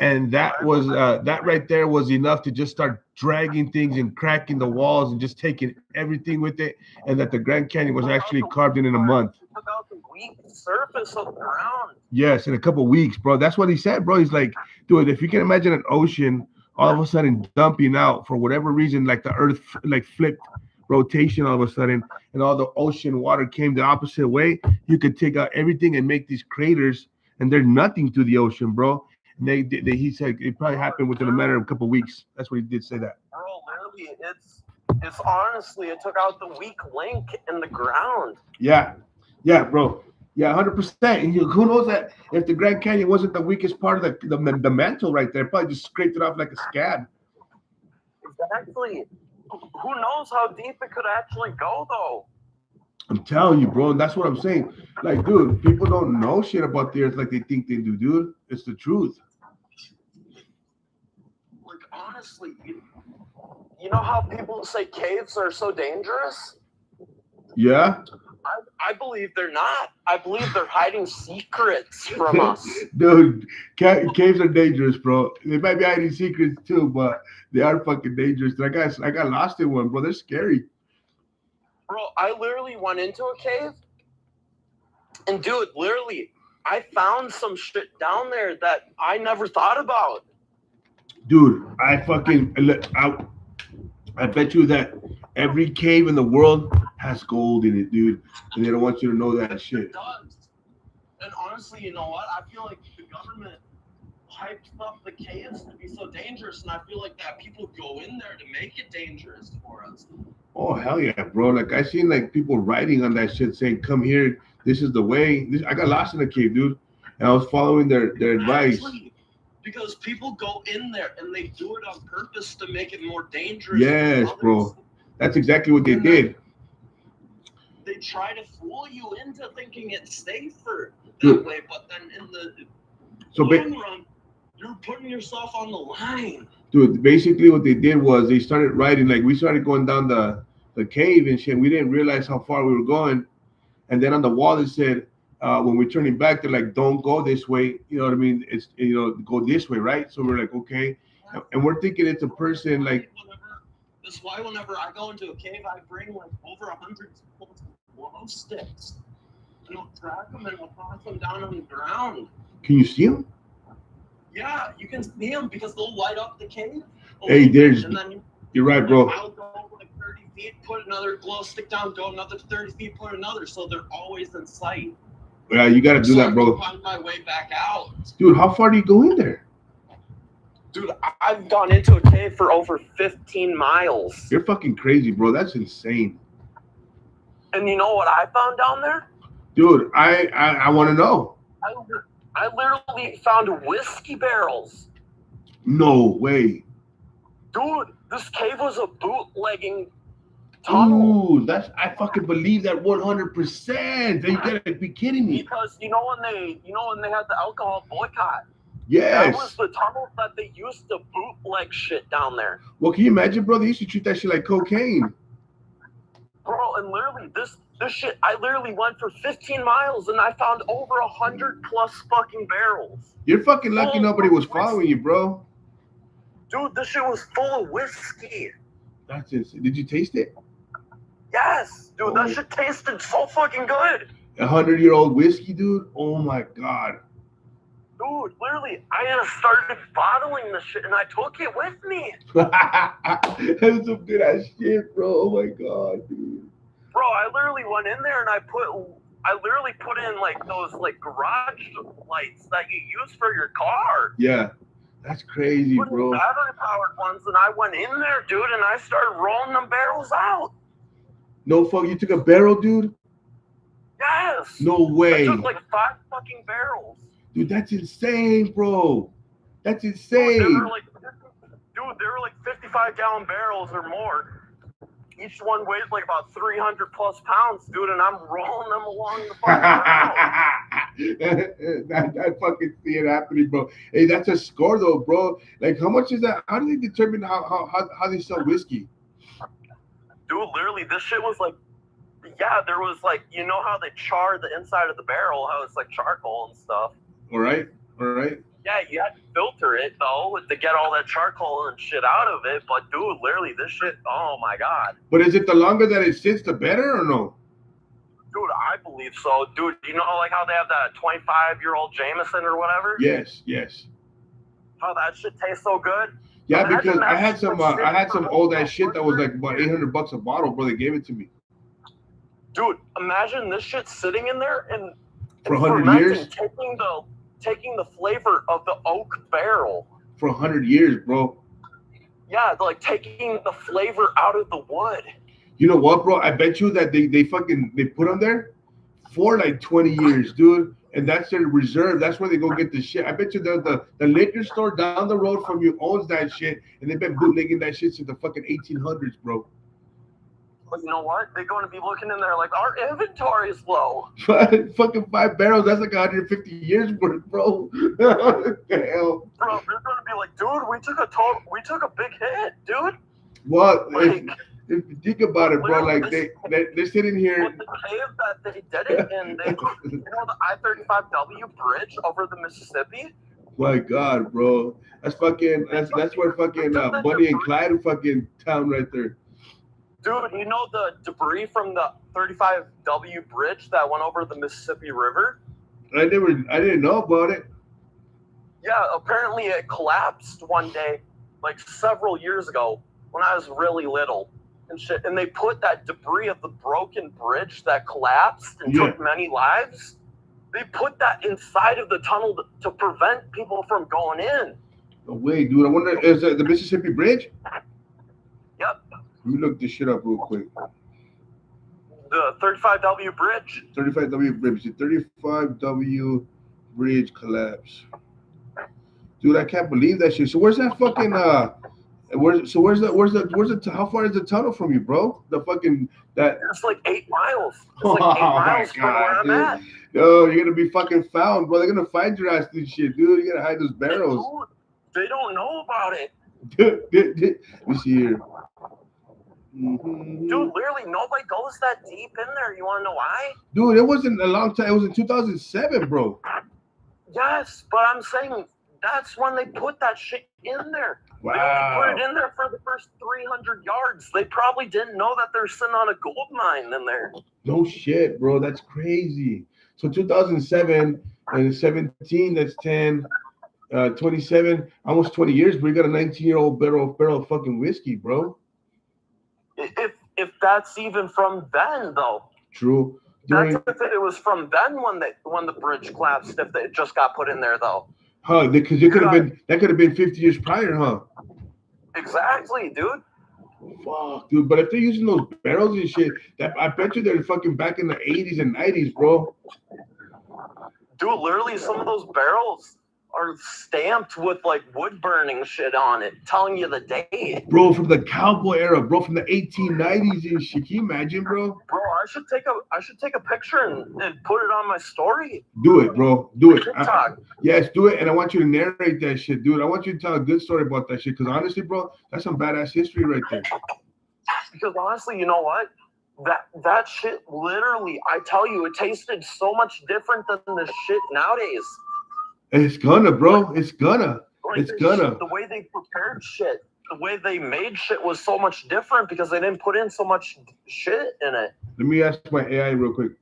Speaker 1: and that right there was enough to just start dragging things and cracking the walls and just taking everything with it, and that the Grand Canyon was actually carved in a month.
Speaker 4: About the weak surface of the ground.
Speaker 1: Yes, in a couple of weeks, bro. That's what he said, bro. He's like, dude, if you can imagine an ocean all of a sudden dumping out for whatever reason, like the Earth like flipped rotation all of a sudden, and all the ocean water came the opposite way, you could take out everything and make these craters, and they're nothing to the ocean, bro. And he said it probably happened within a matter of a couple of weeks. That's what he did say that.
Speaker 4: Bro, literally, it's honestly, it took out the weak link in the ground.
Speaker 1: Yeah, bro. Yeah, 100%. Who knows that if the Grand Canyon wasn't the weakest part of the mantle right there, probably just scraped it off like a scab.
Speaker 4: Exactly. Who knows how deep it could actually go, though?
Speaker 1: I'm telling you, bro, and that's what I'm saying. Like, dude, people don't know shit about the Earth like they think they do, dude. It's the truth.
Speaker 4: Like, honestly, you know how people say caves are so dangerous?
Speaker 1: Yeah.
Speaker 4: I I believe they're not. I believe they're hiding secrets from us.
Speaker 1: Dude, caves are dangerous, bro. They might be hiding secrets too, but they are fucking dangerous. I got lost in one, bro. They're scary.
Speaker 4: Bro, I literally went into a cave, and dude, literally, I found some shit down there that I never thought about.
Speaker 1: Dude, I bet you that every cave in the world has gold in it, dude. And they don't want you to know that shit.
Speaker 4: It does. And honestly, you know what? I feel like the government hyped up the caves to be so dangerous, and I feel like that people go in there to make it dangerous for us.
Speaker 1: Oh hell yeah, bro! Like I seen like people writing on that shit saying, "Come here, this is the way." I got lost in the cave, dude, and I was following their advice.
Speaker 4: Actually, because people go in there and they do it on purpose to make it more dangerous.
Speaker 1: Yes, bro. That's exactly what they did.
Speaker 4: They try to fool you into thinking it's safer that way, but then in the long run, you're putting yourself on the line.
Speaker 1: Dude, basically what they did was they started writing, like we started going down the cave and shit. We didn't realize how far we were going. And then on the wall it said, when we're turning back, they're like, don't go this way. You know what I mean? It's, go this way, right? So we're like, okay. And we're thinking it's a person like.
Speaker 4: That's why whenever I go into a cave, I bring like over 100 glow sticks. And I'll track them and I'll toss them down on the ground.
Speaker 1: Can you see them?
Speaker 4: Yeah, you can see them because they'll light up the cave.
Speaker 1: Hey, you're right, bro.
Speaker 4: I'll go like 30 feet, put another glow stick down, go another 30 feet, put another, so they're always in sight.
Speaker 1: Yeah, you gotta do that, bro.
Speaker 4: I can find my way back out.
Speaker 1: Dude, how far do you go in there?
Speaker 4: Dude, I've gone into a cave for over 15 miles.
Speaker 1: You're fucking crazy, bro. That's insane.
Speaker 4: And you know what I found down there?
Speaker 1: Dude, I want to know.
Speaker 4: I literally found whiskey barrels.
Speaker 1: No way.
Speaker 4: Dude, this cave was a bootlegging tunnel.
Speaker 1: Dude, I fucking believe that 100%. You gotta be kidding me.
Speaker 4: Because you know when they had the alcohol boycott.
Speaker 1: Yes.
Speaker 4: That was the tunnel that they used to bootleg shit down there.
Speaker 1: Well, can you imagine, bro? They used to treat that shit like cocaine.
Speaker 4: Bro, and literally this shit, I literally went for 15 miles and I found over 100 plus fucking barrels.
Speaker 1: You're fucking lucky nobody was following you, bro.
Speaker 4: Dude, this shit was full of whiskey.
Speaker 1: That's insane. Did you taste it?
Speaker 4: Yes, dude, that shit tasted so fucking good.
Speaker 1: 100-year-old whiskey, dude? Oh my God.
Speaker 4: Dude, literally, I started bottling this shit and I took it with me.
Speaker 1: That's some good ass shit, bro. Oh my God, dude.
Speaker 4: Bro, I literally went in there and I literally put in like those like garage lights that you use for your car.
Speaker 1: Yeah, that's crazy, bro.
Speaker 4: Battery powered ones, and I went in there, dude, and I started rolling them barrels out.
Speaker 1: No fuck, you took a barrel, dude?
Speaker 4: Yes.
Speaker 1: No way.
Speaker 4: I took like 5 fucking barrels.
Speaker 1: Dude, that's insane, bro. That's insane.
Speaker 4: Dude, they were like 55-gallon barrels or more. Each one weighs like about 300 plus pounds, dude, and I'm rolling them along the fucking ground.
Speaker 1: I fucking see it happening, bro. Hey, that's a score though, bro. Like, how much is that? How do they determine how they sell whiskey?
Speaker 4: Dude, literally, this shit was like, yeah, there was like, you know how they char the inside of the barrel, how it's like charcoal and stuff.
Speaker 1: All right.
Speaker 4: Yeah, you had to filter it though to get all that charcoal and shit out of it. But dude, literally, this shit, oh my God.
Speaker 1: But is it the longer that it sits, the better, or no?
Speaker 4: Dude, I believe so. Dude, you know like how they have that 25-year-old Jameson or whatever?
Speaker 1: Yes.
Speaker 4: How that shit tastes so good?
Speaker 1: Yeah, because I had some old ass shit that was like about $800 a bottle, bro. They gave it to me.
Speaker 4: Dude, imagine this shit sitting in there and
Speaker 1: for 100 years,
Speaker 4: taking the flavor of the oak barrel
Speaker 1: for 100 years, bro.
Speaker 4: Yeah, like taking the flavor out of the wood.
Speaker 1: You know what, bro? I bet you that they put them there for like 20 years, dude. And that's their reserve. That's where they go get the shit. I bet you the liquor store down the road from you owns that shit, and they've been bootlegging that shit since the fucking 1800s, bro.
Speaker 4: But you know what? They're going to be looking in there like, our inventory is low.
Speaker 1: Fucking 5 barrels, that's like 150 years worth, bro. What the hell?
Speaker 4: Bro, they're going to be like, dude, we took a big hit, dude.
Speaker 1: What?
Speaker 4: Like,
Speaker 1: If you think about it, bro, like they're sitting here.
Speaker 4: With the cave that they did it, and they put, the I-35W bridge over the Mississippi.
Speaker 1: My God, bro, that's where fucking Bunny and Clyde fucking town right there.
Speaker 4: Dude, you know the debris from the 35W bridge that went over the Mississippi River?
Speaker 1: I didn't know about it.
Speaker 4: Yeah, apparently it collapsed one day, like several years ago, when I was really little and shit. And they put that debris of the broken bridge that collapsed and took many lives. They put that inside of the tunnel to prevent people from going in.
Speaker 1: No way, dude. I wonder, is that the Mississippi Bridge?
Speaker 4: Yep.
Speaker 1: Let me look this shit up real quick.
Speaker 4: The 35W bridge.
Speaker 1: 35W bridge. The 35W bridge collapse. Dude, I can't believe that shit. So where's that fucking where's the how far is the tunnel from you, bro? The fucking that
Speaker 4: it's like 8 miles. It's like 8 miles from where I'm at.
Speaker 1: No, you're gonna be fucking found, bro. They're gonna find your ass this shit, dude. You gotta hide those barrels.
Speaker 4: They don't know about it.
Speaker 1: Let me see here.
Speaker 4: Dude, literally nobody goes that deep in there. You want to know why?
Speaker 1: Dude, it wasn't a long time. It was in 2007, bro.
Speaker 4: Yes, but I'm saying that's when they put that shit in there.
Speaker 1: Wow.
Speaker 4: They only put it in there for the first 300 yards. They probably didn't know that they're sitting on a gold mine in there.
Speaker 1: No shit, bro. That's crazy. So 2007 and 17, that's 10, 27, almost 20 years, but you got a 19-year-old barrel of fucking whiskey, bro.
Speaker 4: If that's even from then, though.
Speaker 1: True.
Speaker 4: That's if it was from then when the bridge collapsed. If it just got put in there, though.
Speaker 1: Huh? Because it could have been 50 years prior, huh?
Speaker 4: Exactly, dude.
Speaker 1: Fuck, dude. But if they're using those barrels and shit, I bet you they're fucking back in the 80s and 90s, bro.
Speaker 4: Dude, literally, some of those barrels are stamped with like wood burning shit on it, telling you the date.
Speaker 1: Bro, from the cowboy era, bro, from the 1890s and shit. Can you imagine, bro?
Speaker 4: Bro, I should take a picture and put it on my story.
Speaker 1: Do it, bro. Do it.
Speaker 4: TikTok.
Speaker 1: Yes, do it. And I want you to narrate that shit, dude. I want you to tell a good story about that shit. Because honestly, bro, that's some badass history right there.
Speaker 4: Because honestly, you know what? That shit literally, I tell you, it tasted so much different than the shit nowadays.
Speaker 1: It's gonna, bro. It's gonna.
Speaker 4: Like
Speaker 1: it's gonna.
Speaker 4: The way they prepared shit, the way they made shit was so much different because they didn't put in so much shit in it.
Speaker 1: Let me ask my AI real quick.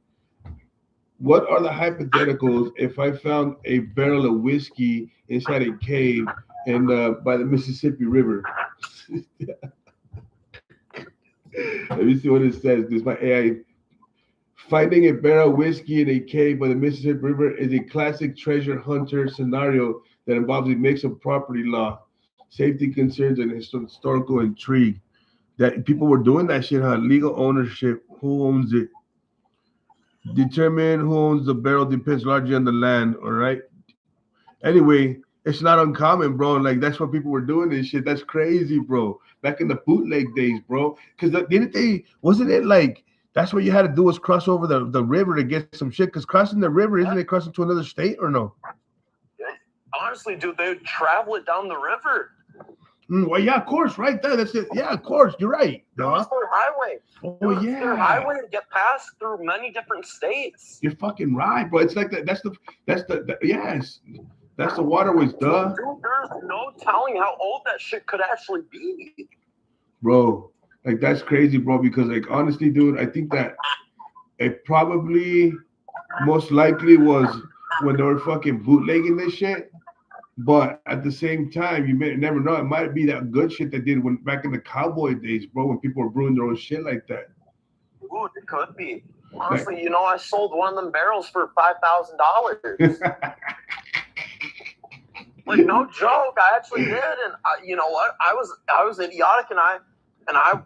Speaker 1: What are the hypotheticals if I found a barrel of whiskey inside a cave by the Mississippi River? Let me see what it says. This is my AI. Finding a barrel of whiskey in a cave by the Mississippi River is a classic treasure hunter scenario that involves a mix of property law, safety concerns, and historical intrigue. That people were doing that shit, huh? Legal ownership. Who owns it? Determine who owns the barrel depends largely on the land, all right? Anyway, it's not uncommon, bro. Like, that's what people were doing this shit. That's crazy, bro. Back in the bootleg days, bro. Because wasn't it like, that's what you had to do was cross over the river to get some shit? Because crossing the river, isn't it crossing to another state or no?
Speaker 4: Honestly, dude, they would travel it down the river.
Speaker 1: Well, yeah, of course, right there. That's it. Yeah, of course, you're right.
Speaker 4: It was their highway.
Speaker 1: Oh, yeah.
Speaker 4: Their highway to get passed through many different states.
Speaker 1: You're fucking right, bro. It's like that. That's yes. That's the waterways, duh.
Speaker 4: Dude, there's no telling how old that shit could actually be.
Speaker 1: Bro, like, that's crazy, bro, because, like, honestly, dude, I think that it probably most likely was when they were fucking bootlegging this shit. But at the same time, you may never know. It might be that good shit they did when back in the cowboy days, bro, when people were brewing their own shit like that.
Speaker 4: Dude, it could be. Honestly, you know, I sold one of them barrels for $5,000. Like, no joke, I actually did. And you know what? I was idiotic, and I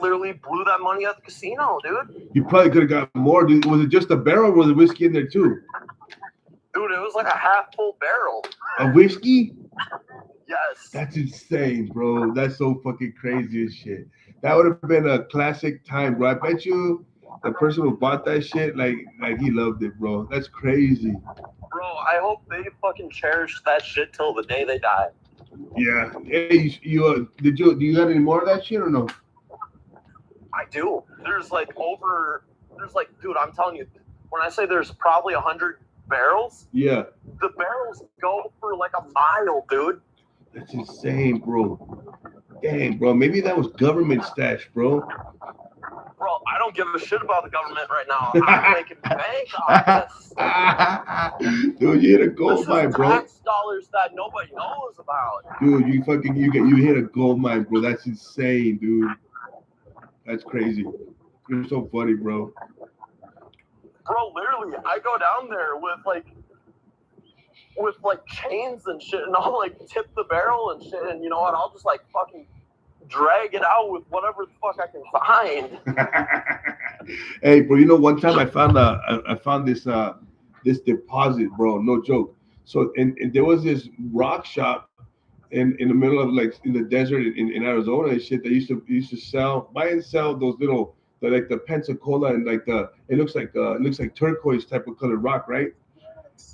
Speaker 4: literally blew that money at the casino, dude.
Speaker 1: You probably could have got more, dude. Was it just a barrel or was it whiskey in there too?
Speaker 4: Dude, it was like a half full barrel.
Speaker 1: A whiskey?
Speaker 4: Yes.
Speaker 1: That's insane, bro. That's so fucking crazy as shit. That would have been a classic time, bro. I bet you the person who bought that shit, like he loved it, bro. That's crazy.
Speaker 4: Bro, I hope they fucking cherish that shit till the day they die.
Speaker 1: Yeah. Hey, do you got any more of that shit or no?
Speaker 4: I do. Dude, I'm telling you, when I say there's probably 100 barrels,
Speaker 1: Yeah.
Speaker 4: the barrels go for like a mile, dude.
Speaker 1: That's insane, bro. Dang, bro. Maybe that was government stash, bro.
Speaker 4: Bro, I don't give a shit about the government right now. I'm making bank on this.
Speaker 1: Dude, you hit a gold mine,
Speaker 4: This is
Speaker 1: bro.
Speaker 4: tax dollars that nobody knows about.
Speaker 1: Dude, you hit a gold mine, bro. That's insane, dude. That's crazy. You're so funny, bro.
Speaker 4: Bro, literally, I go down there with chains and shit, and I'll like tip the barrel and shit, and you know what? I'll just like fucking drag it out with whatever the fuck I can find.
Speaker 1: Hey, bro, you know, one time I found this deposit, bro. No joke. So, and there was this rock shop in the middle of like in the desert in Arizona and shit. They used to buy and sell those little like the Pensacola and like it looks like turquoise type of colored rock, right?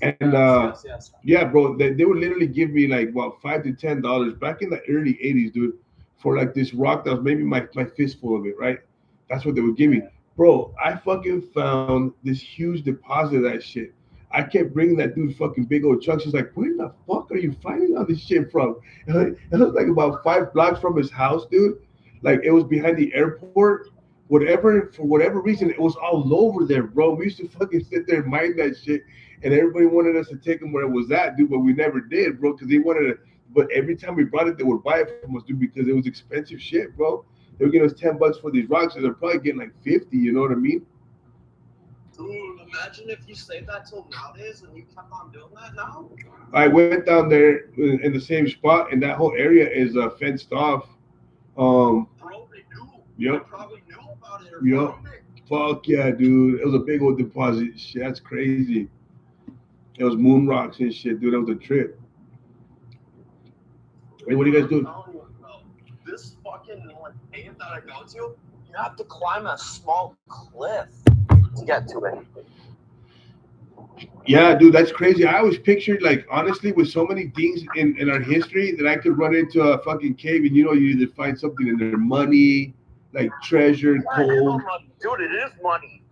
Speaker 1: And
Speaker 5: yes.
Speaker 1: yeah, bro, they would literally give me like what $5 to $10 back in the early '80s, dude, for like this rock that was maybe my fistful of it, right? That's what they would give me, bro. I fucking found this huge deposit of that shit. I kept bringing that dude fucking big old chunks. He's like, where the fuck are you finding all this shit from? It was like about 5 blocks from his house, dude. Like it was behind the airport. For whatever reason, it was all over there, bro. We used to fucking sit there and mine that shit, and everybody wanted us to take them where it was at, dude, but we never did, bro, because they wanted to. But every time we brought it, they would buy it from us, dude, because it was expensive shit, bro. They would give us $10 for these rocks, and they're probably getting like 50. You know what I mean?
Speaker 4: Dude, imagine if you saved that till nowadays and you kept on doing that now.
Speaker 1: I went down there in the same spot, and that whole area is fenced off.
Speaker 4: Bro, they knew.
Speaker 1: Yep.
Speaker 4: They probably knew about it.
Speaker 1: Yep. Fuck yeah, dude. It was a big old deposit. Shit, that's crazy. It was moon rocks and shit, dude. That was a trip. Hey, what are you guys doing?
Speaker 4: This fucking cave that I go to, you have to climb a small cliff to get to it.
Speaker 1: Yeah, dude, that's crazy. I always pictured, like, honestly, with so many things in our history that I could run into a fucking cave and, you know, you either find something in there, money, like treasure, gold.
Speaker 4: Dude, it is money.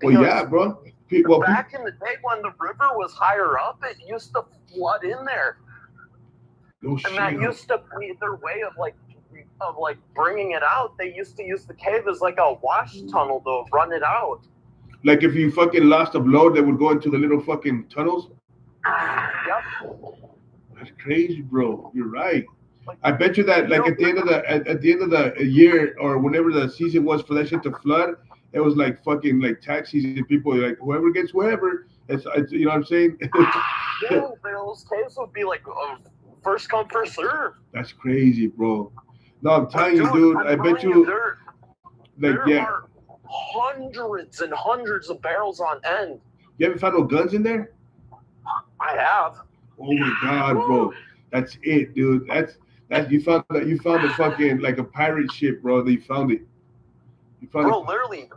Speaker 1: Well, yeah, bro.
Speaker 4: Back in the day when the river was higher up, it used to flood in there.
Speaker 1: No shit.
Speaker 4: And that used to be their way of bringing it out. They used to use the cave as like a wash tunnel to run it out.
Speaker 1: Like if you fucking lost a blow, they would go into the little fucking tunnels.
Speaker 4: Yep.
Speaker 1: That's crazy, bro. You're right. I bet you that, like, at the end of the year or whenever the season was for that shit to flood, it was like fucking like tax season. People like whoever gets whoever. It's you know what I'm saying?
Speaker 4: Yeah, those caves would be like first come first serve.
Speaker 1: That's crazy, bro. No, I'm telling you, dude. I bet you.
Speaker 4: There are hundreds and hundreds of barrels on end.
Speaker 1: You haven't found no guns in there?
Speaker 4: I have.
Speaker 1: Oh my god, bro. That's it, dude. That's you found the fucking like a pirate ship, bro. You found it. You found
Speaker 4: bro,
Speaker 1: it.
Speaker 4: literally.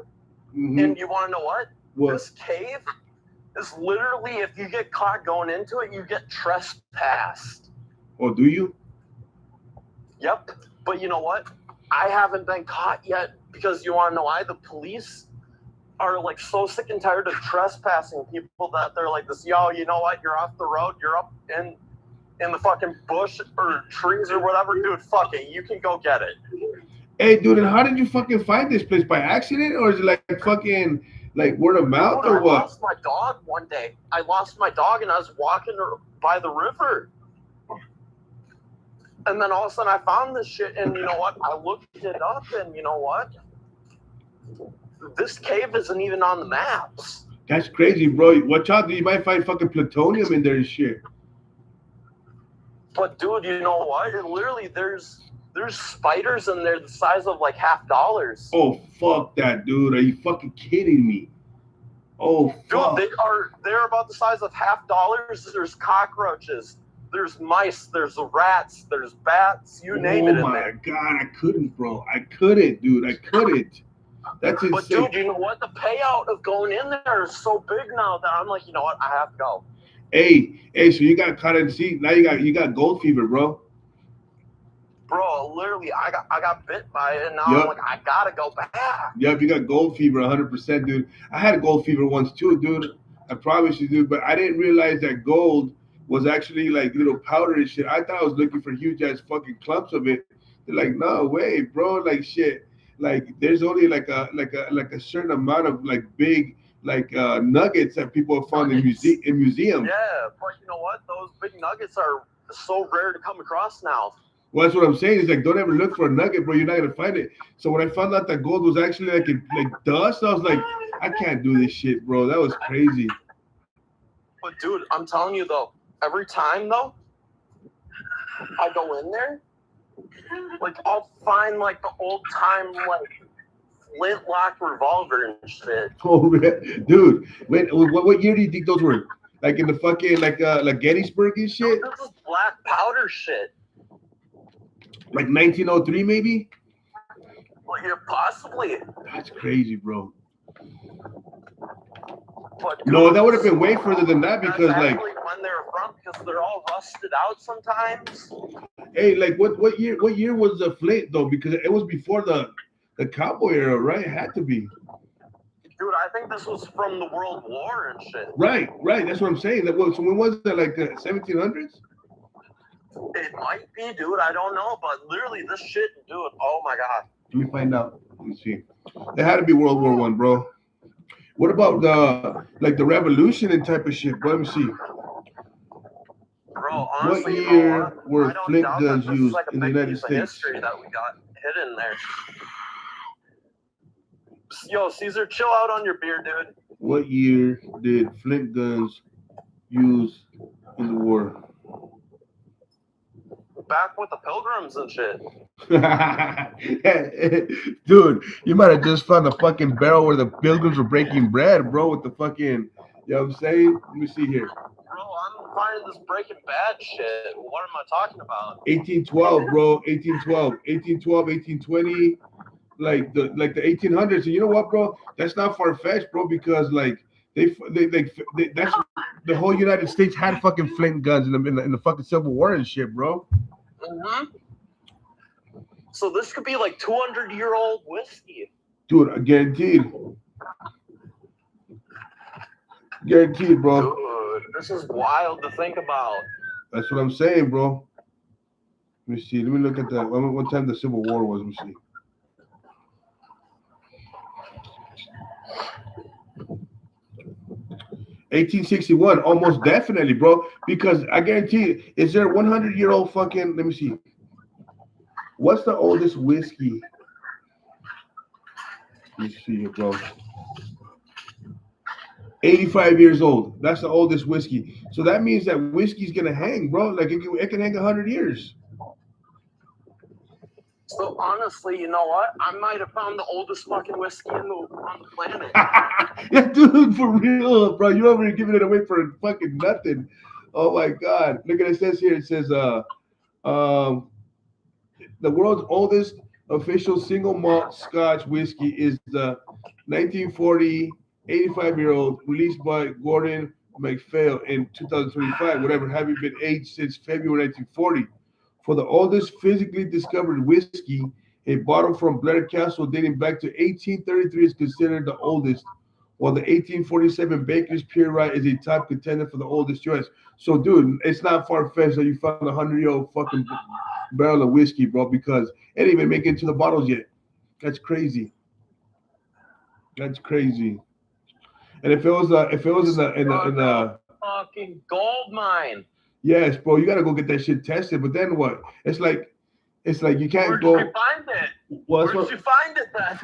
Speaker 1: Mm-hmm.
Speaker 4: And you want to know what?
Speaker 1: What?
Speaker 4: This cave is literally, if you get caught going into it, you get trespassed.
Speaker 1: Oh, do you?
Speaker 4: Yep. But you know what? I haven't been caught yet because you want to know why? The police are like so sick and tired of trespassing people that they're like this, yo, you know what? You're off the road. You're up in the fucking bush or trees or whatever. Dude, fuck it. You can go get it.
Speaker 1: Hey, dude, and how did you fucking find this place? By accident? Or is it like fucking like word of mouth or what?
Speaker 4: I lost my dog one day. I lost my dog and I was walking by the river. And then all of a sudden I found this shit, and you know what? I looked it up, and you know what? This cave isn't even on the maps.
Speaker 1: That's crazy, bro. Watch out, dude. You might find fucking plutonium in there and shit.
Speaker 4: But dude, you know what? And literally, there's spiders in there the size of like $50.
Speaker 1: Oh fuck that, dude. Are you fucking kidding me? Oh fuck.
Speaker 4: Dude, they're about the size of $50. There's cockroaches. There's mice, there's rats, there's bats, you name it in there.
Speaker 1: Oh my god, I couldn't, bro. I couldn't, dude. I couldn't. That's insane.
Speaker 4: But dude, you know what? The payout of going in there is so big now that I'm like, you know what? I have to go.
Speaker 1: Hey, so you got caught in the sea. Now you got gold fever, bro.
Speaker 4: bro, literally, I got bit by it, and now
Speaker 1: Yep.
Speaker 4: I'm like, I gotta go back.
Speaker 1: Yep, you got gold fever 100%, dude. I had gold fever once too, dude. I promise you, dude. But I didn't realize that gold was actually like little powder and shit. I thought I was looking for huge ass fucking clumps of it. They're like, no way, bro. Like shit. Like there's only like a certain amount of like big like nuggets that people have found in museums.
Speaker 4: Yeah, but you know what? Those big nuggets are so rare to come across now.
Speaker 1: Well, that's what I'm saying. Is like, don't ever look for a nugget, bro. You're not gonna find it. So when I found out that gold was actually like dust, I was like, I can't do this shit, bro. That was crazy.
Speaker 4: But dude, I'm telling you though, every time though, I go in there, like I'll find like the old time like flintlock revolver and shit.
Speaker 1: Oh, dude, what year do you think those were? Like in the fucking like Gettysburg and shit?
Speaker 4: Dude, this is black powder shit.
Speaker 1: Like 1903 maybe?
Speaker 4: Well, yeah, possibly.
Speaker 1: That's crazy, bro.
Speaker 4: But
Speaker 1: No, that would have been way further than that because
Speaker 4: that's
Speaker 1: like
Speaker 4: actually when they're from, because they're all rusted out sometimes.
Speaker 1: hey, like what year was the flint though? Because it was before the cowboy era, right? It had to be.
Speaker 4: Dude, I think this was from the World War and shit.
Speaker 1: Right. That's what I'm saying. So when was that? Like 1700s?
Speaker 4: It might be, dude. I don't know, but literally this shit, dude. Oh my god.
Speaker 1: Let me find out. Let me see. It had to be World War One, bro. What about the revolution and type of shit? Bro, let me see.
Speaker 4: Bro, honestly,
Speaker 1: What
Speaker 4: you know
Speaker 1: year
Speaker 4: what?
Speaker 1: were
Speaker 4: I don't
Speaker 1: flint
Speaker 4: doubt
Speaker 1: guns
Speaker 4: that this is
Speaker 1: used
Speaker 4: like a
Speaker 1: in the
Speaker 4: big
Speaker 1: United
Speaker 4: piece of
Speaker 1: States?
Speaker 4: history that we got hidden there. Yo, Caesar, chill out on your beer, dude.
Speaker 1: What year did flint guns use in the war?
Speaker 4: Back with the pilgrims and shit.
Speaker 1: Dude, you might have just found the fucking barrel where the pilgrims were breaking bread, bro, with the fucking, you know what I'm saying? Let me see here.
Speaker 4: Bro, I'm finding this Breaking Bad shit. What am I talking about?
Speaker 1: 1812, bro, 1820, like the 1800s. And you know what, bro? That's not far-fetched, bro, because like they that's the whole United States had fucking flint guns in the fucking Civil War and shit, bro.
Speaker 4: Mm-hmm. So this could be like 200-year-old whiskey.
Speaker 1: Dude, guaranteed. Guaranteed, bro.
Speaker 4: Dude, this is wild to think about.
Speaker 1: That's what I'm saying, bro. Let me see. Let me look at that. What time the Civil War was. Let me see. $1861, almost definitely, bro. Because I guarantee you, is there a 100-year-old fucking? Let me see. What's the oldest whiskey? Let me see here, bro. 85 years old. That's the oldest whiskey. So that means that whiskey's gonna hang, bro. Like it can hang 100 years.
Speaker 4: So honestly, you know what? I might have found the oldest fucking whiskey on the planet.
Speaker 1: Yeah, dude, for real, bro. You're over here giving it away for fucking nothing. Oh my god. Look at it says here. It says the world's oldest official single malt Scotch whiskey is the 1940 85-year-old released by Gordon MacPhail in 2025, whatever, having been aged since February 1940. For the oldest physically discovered whiskey, a bottle from Blair Castle dating back to 1833 is considered the oldest, while the 1847 Baker's Pure Rye is a top contender for the oldest US. So, dude, it's not far-fetched that you found a 100-year-old fucking barrel of whiskey, bro, because it didn't even make it into the bottles yet. That's crazy. That's crazy. And if it was in the
Speaker 4: fucking gold mine.
Speaker 1: Yes, bro, you gotta go get that shit tested. But then what? It's like you can't
Speaker 4: Where
Speaker 1: go.
Speaker 4: did you find it?
Speaker 1: Well,
Speaker 4: Where did you find it then?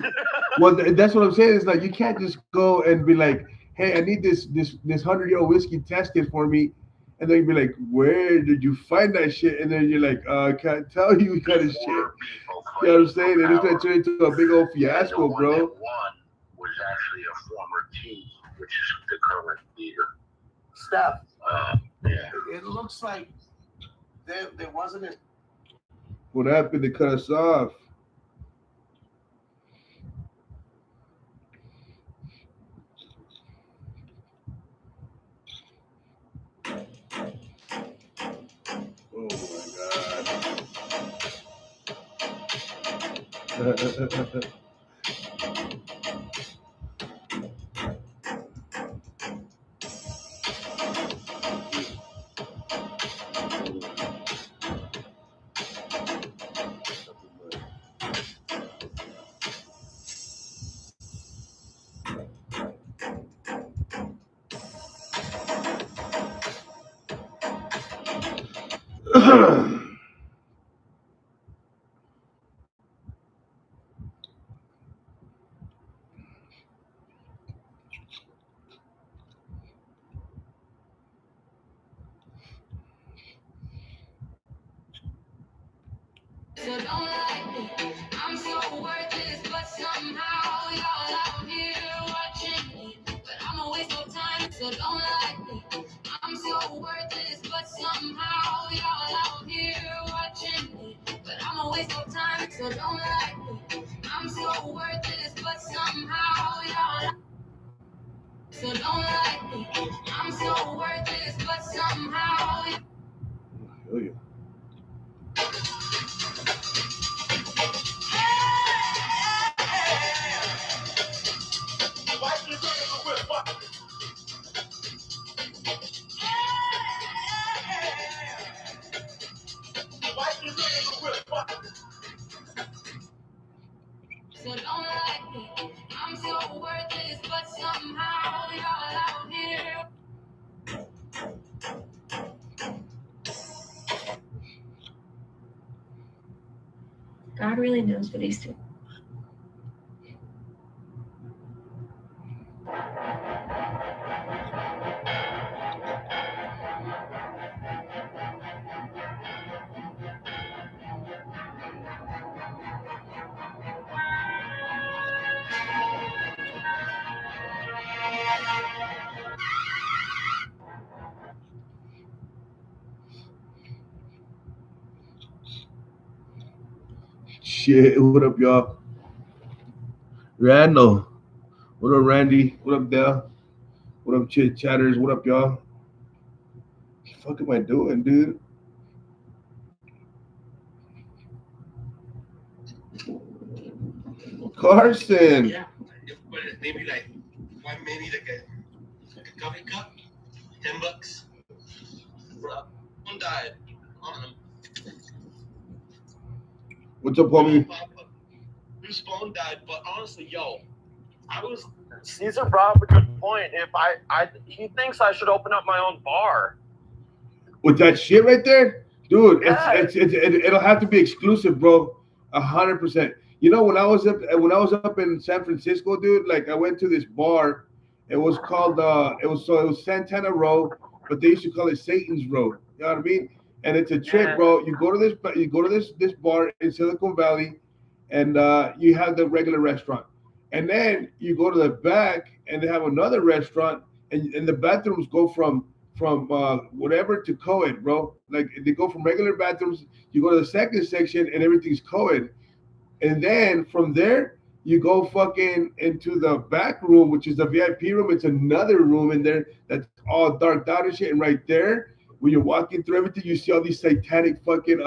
Speaker 1: well, that's what I'm saying. It's like you can't just go and be like, "Hey, I need this 100-year-old whiskey tested for me," and then you'd be like, "Where did you find that shit?" And then you're like, "I can't tell you kind of shit." You know what I'm saying? And it's gonna turn into a big old fiasco, bro.
Speaker 5: One was actually a former team, which is the current leader.
Speaker 4: Steph.
Speaker 5: Yeah.
Speaker 6: It looks like there wasn't a.
Speaker 1: What happened to cut us off? Oh my god.
Speaker 7: So don't like me. I'm so worthless, but somehow y'all out here watching me. But I'm a waste of time, so don't like me. I'm so worthless, but somehow y'all out here watching me. But I'm a waste of time, so don't like me. I'm so worthless, but somehow y'all. So don't like me. I'm so worthless, but somehow.
Speaker 1: Oh yeah.
Speaker 7: So don't like me. I'm so worthless, but somehow y'all out here. God really knows what he's doing.
Speaker 1: Shit, what up, y'all? Randall. What up, Randy? What up, Dale? What up, Chit Chatters? What up, y'all? What the fuck am I doing, dude? Carson.
Speaker 8: Yeah, but maybe like a coffee cup, $10.
Speaker 4: One died. On him.
Speaker 1: What's up, homie?
Speaker 4: Whose phone died? But honestly, Caesar brought up a good point. If he thinks I should open up my own bar.
Speaker 1: With that shit right there, dude,
Speaker 4: Yeah.
Speaker 1: it'll have to be exclusive, bro. 100%. You know, when I was up in San Francisco, dude, like I went to this bar. It was called it was Santana Row, but they used to call it Satan's Road. You know what I mean? And it's a trip, bro. You go to this bar in Silicon Valley, and you have the regular restaurant, and then you go to the back, and they have another restaurant, and the bathrooms go from whatever to co-ed, bro. Like they go from regular bathrooms, you go to the second section, and everything's co-ed. And then from there, you go fucking into the back room, which is the VIP room. It's another room in there that's all darked out and shit. And right there, when you're walking through everything, you see all these satanic fucking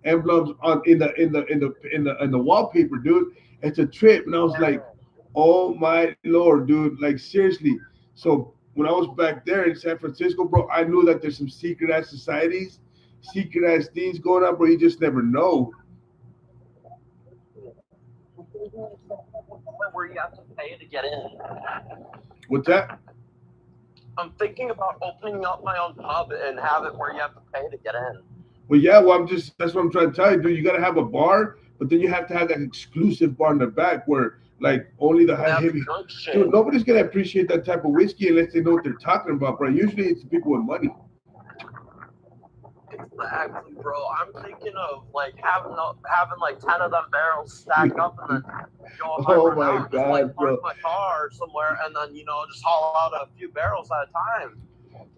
Speaker 1: emblems on in the wallpaper, dude. It's a trip. And I was like, oh my Lord, dude. Like seriously. So when I was back there in San Francisco, bro, I knew that there's some secret ass societies, secret ass things going on, bro. You just never know.
Speaker 4: Where you have to pay to get in.
Speaker 1: What's that?
Speaker 4: I'm thinking about opening up my own pub and have it where you have to pay to get in.
Speaker 1: Well, yeah, that's what I'm trying to tell you, dude. You gotta have a bar, but then you have to have that exclusive bar in the back where like only the high heavy. Dude, nobody's gonna appreciate that type of whiskey unless they know what they're talking about, bro. Usually it's people with money.
Speaker 4: Exactly, bro. I'm thinking of like having like 10 of them barrels stacked up and then
Speaker 1: Oh my God, bro.
Speaker 4: Park my car somewhere and then just haul out a few barrels at a time.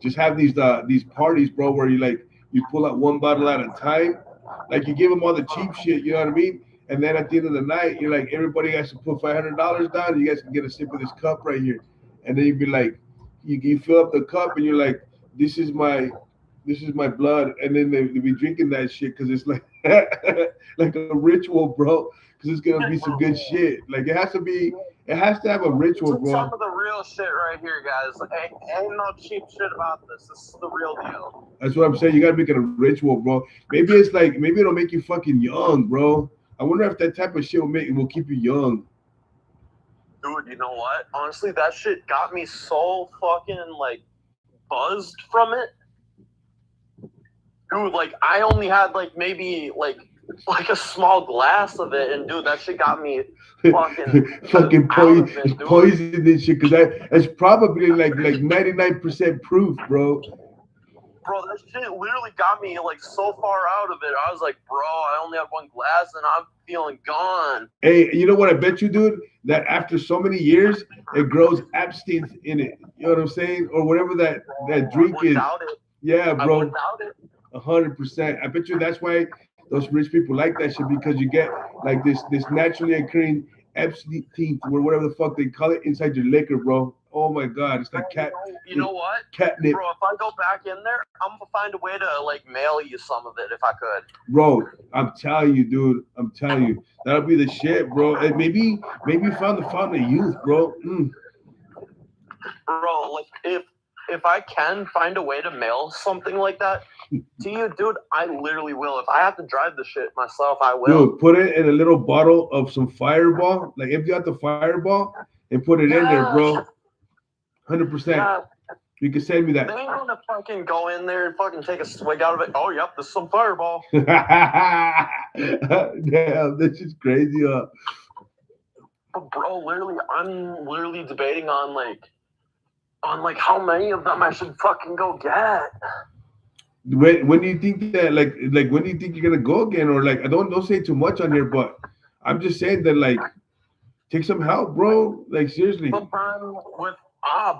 Speaker 1: Just have these parties, bro, where you pull out one bottle at a time. Like you give them all the cheap shit, you know what I mean? And then at the end of the night, you're like, everybody has to put $500 down, and you guys can get a sip of this cup right here. And then you'd be like, you fill up the cup, and you're like, this is my blood. And then they be drinking that shit because it's like like a ritual, bro, because it's gonna be some good shit. Like it has to have a ritual,
Speaker 4: This is some
Speaker 1: bro.
Speaker 4: of the real shit right here, guys. Ain't no cheap shit about this. This is the real deal.
Speaker 1: That's what I'm saying. You gotta make it a ritual, bro. Maybe it's like maybe it'll make you fucking young, bro. I wonder if that type of shit will keep you young.
Speaker 4: Dude, you know what? Honestly, that shit got me so fucking like buzzed from it. Dude, like I only had like maybe like a small glass of it, and dude, that shit got me fucking
Speaker 1: poison and shit. Because that's probably like 99% proof, bro.
Speaker 4: Bro, that shit literally got me like so far out of it. I was like, bro, I only have one glass and I'm feeling gone.
Speaker 1: Hey, you know what I bet you, dude? That after so many years, it grows absinthe in it. You know what I'm saying? Or whatever that drink is. Yeah, bro. 100%. I bet you that's why those rich people like that shit, because you get like this naturally occurring absinthe or whatever the fuck they call it inside your liquor, bro. Oh my god, it's like cat.
Speaker 4: You know what?
Speaker 1: Catnip.
Speaker 4: Bro, if I go back in there, I'm gonna find a way to like mail you some of it if I could.
Speaker 1: Bro, I'm telling you, dude. I'm telling you, that'll be the shit, bro. And maybe found the fountain of youth, bro.
Speaker 4: Bro, like if I can find a way to mail something like that to you, dude, I literally will. If I have to drive the shit myself, I will.
Speaker 1: Dude, put it in a little bottle of some Fireball, like empty out the Fireball and put it in there, bro. 100%. Yeah. You can send me that.
Speaker 4: They ain't gonna fucking go in there and fucking take a swig out of it. Oh, yep, this is some Fireball.
Speaker 1: Damn, this is crazy.
Speaker 4: But bro, literally, I'm literally debating on how many of them I should fucking go get.
Speaker 1: When do you think that like when do you think you're gonna go again? Or like don't say too much on here, but I'm just saying that like take some help, bro. Like seriously.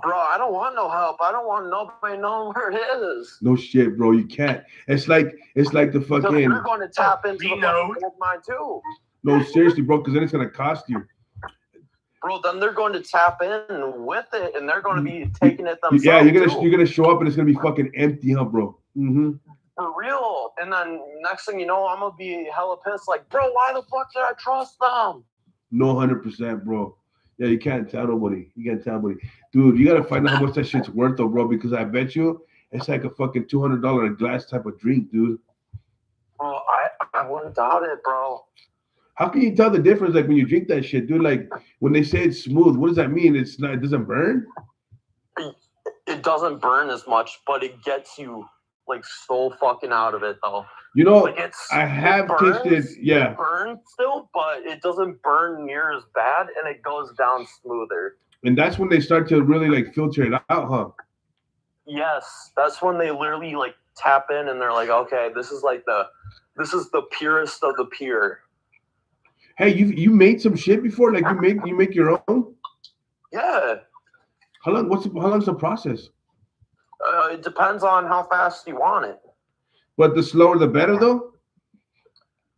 Speaker 4: Bro, I don't want no help. I don't want nobody knowing where it is.
Speaker 1: No shit, bro. You can't. It's like the fucking.
Speaker 4: So you're going to tap into the gold mine too.
Speaker 1: No, seriously, bro. Because then it's gonna cost you.
Speaker 4: Bro, then they're going to tap in with it, and they're going to be taking it themselves.
Speaker 1: Yeah, you're gonna show up, and it's gonna be fucking empty, huh, bro? Mm-hmm.
Speaker 4: For real. And then next thing you know, I'm gonna be hella pissed. Like, bro, why the fuck did I trust them?
Speaker 1: No, 100%, bro. Yeah, you can't tell nobody. You can't tell nobody. Dude, you got to find out how much that shit's worth, though, bro, because I bet you it's like a fucking $200 a glass type of drink, dude.
Speaker 4: Bro, I wouldn't doubt it, bro.
Speaker 1: How can you tell the difference, like, when you drink that shit, dude? Like, when they say it's smooth, what does that mean? It doesn't burn?
Speaker 4: It doesn't burn as much, but it gets you, like, so fucking out of it, though.
Speaker 1: You know,
Speaker 4: like
Speaker 1: I have tasted, yeah.
Speaker 4: It burns still, but it doesn't burn near as bad, and it goes down smoother.
Speaker 1: And that's when they start to really, like, filter it out, huh?
Speaker 4: Yes, that's when they literally, like, tap in, and they're like, okay, this is the purest of the pure.
Speaker 1: Hey, you made some shit before? Like, you make your own?
Speaker 4: Yeah.
Speaker 1: How long's the process?
Speaker 4: It depends on how fast you want it.
Speaker 1: But the slower the better, though?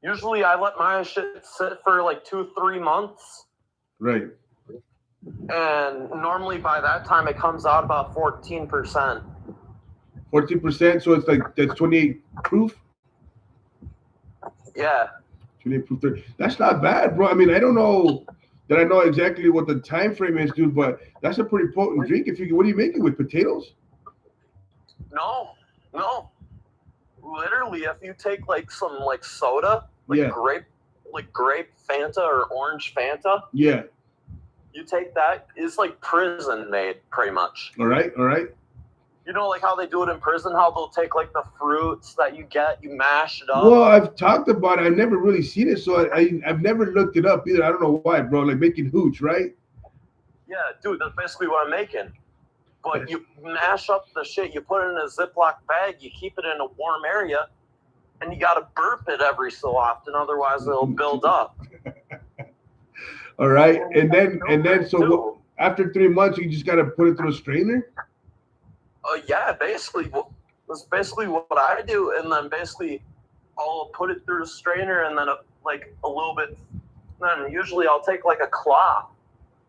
Speaker 4: Usually I let my shit sit for like 2-3 months.
Speaker 1: Right.
Speaker 4: And normally by that time it comes out about 14%.
Speaker 1: 14%, so it's like that's 28 proof?
Speaker 4: Yeah.
Speaker 1: 28 proof 30. That's not bad, bro. I mean, I don't know that I know exactly what the time frame is, dude, but that's a pretty potent drink. What do you make it with? Potatoes?
Speaker 4: No. Literally, if you take like some like soda, like grape Fanta or orange Fanta.
Speaker 1: Yeah.
Speaker 4: You take that, it's like prison made, pretty much.
Speaker 1: All right.
Speaker 4: You know, like how they do it in prison, how they'll take like the fruits that you get, you mash it up.
Speaker 1: Well, I've talked about it. I've never really seen it, so I've never looked it up either. I don't know why, bro. Like making hooch, right?
Speaker 4: Yeah, dude, that's basically what I'm making. But you mash up the shit, you put it in a Ziploc bag, you keep it in a warm area, and you got to burp it every so often, otherwise it'll build up.
Speaker 1: All right, and then so after 3 months, you just got to put it through a strainer?
Speaker 4: Yeah, basically. That's basically what I do, and then basically I'll put it through a strainer, and then like a little bit, then usually I'll take like a cloth.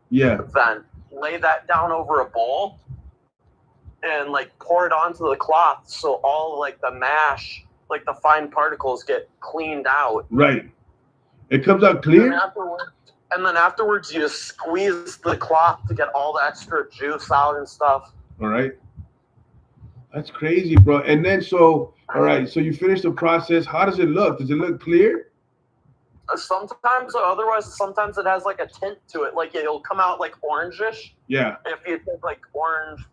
Speaker 1: Yeah.
Speaker 4: Then lay that down over a bowl, and like pour it onto the cloth, so all like the mash like the fine particles get cleaned out.
Speaker 1: Right. It comes out
Speaker 4: And
Speaker 1: clear?
Speaker 4: then afterwards, you just squeeze the cloth to get all the extra juice out and stuff.
Speaker 1: All right. That's crazy, bro. And then all right, so you finish the process. How does it look? Does it look clear?
Speaker 4: Sometimes, sometimes it has like a tint to it. Like it'll come out like orangish.
Speaker 1: Yeah.
Speaker 4: If you take like orange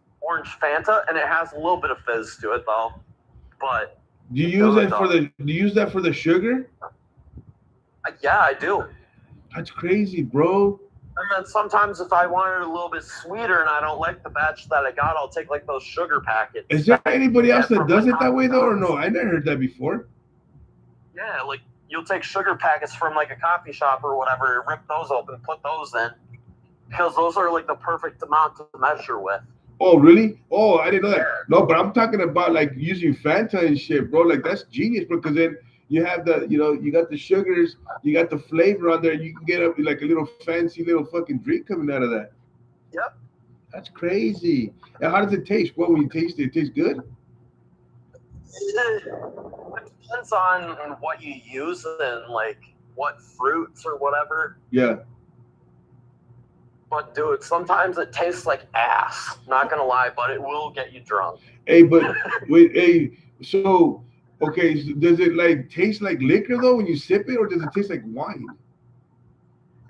Speaker 4: Fanta, and it has a little bit of fizz to it though. But
Speaker 1: Do you use that for the sugar?
Speaker 4: Yeah, I do.
Speaker 1: That's crazy, bro.
Speaker 4: And then sometimes if I want it a little bit sweeter and I don't like the batch that I got, I'll take like those sugar packets.
Speaker 1: Is there anybody else that does it that way though, or no? I never heard that before.
Speaker 4: Yeah, like you'll take sugar packets from like a coffee shop or whatever, rip those open, put those in, because those are like the perfect amount to measure with.
Speaker 1: Oh, really? Oh, I didn't know that. No, but I'm talking about like using Fanta and shit, bro. Like that's genius, bro. Because then you have you got the sugars, you got the flavor on there. You can get up like a little fancy little fucking drink coming out of that.
Speaker 4: Yep.
Speaker 1: That's crazy. And how does it taste? Well, when you taste it, it tastes good?
Speaker 4: It depends on what you use and like what fruits or whatever.
Speaker 1: Yeah.
Speaker 4: But dude, sometimes it tastes like ass. Not gonna lie, but it will get you drunk.
Speaker 1: Hey, but wait, hey, so okay, so does it like taste like liquor though when you sip it, or does it taste like wine?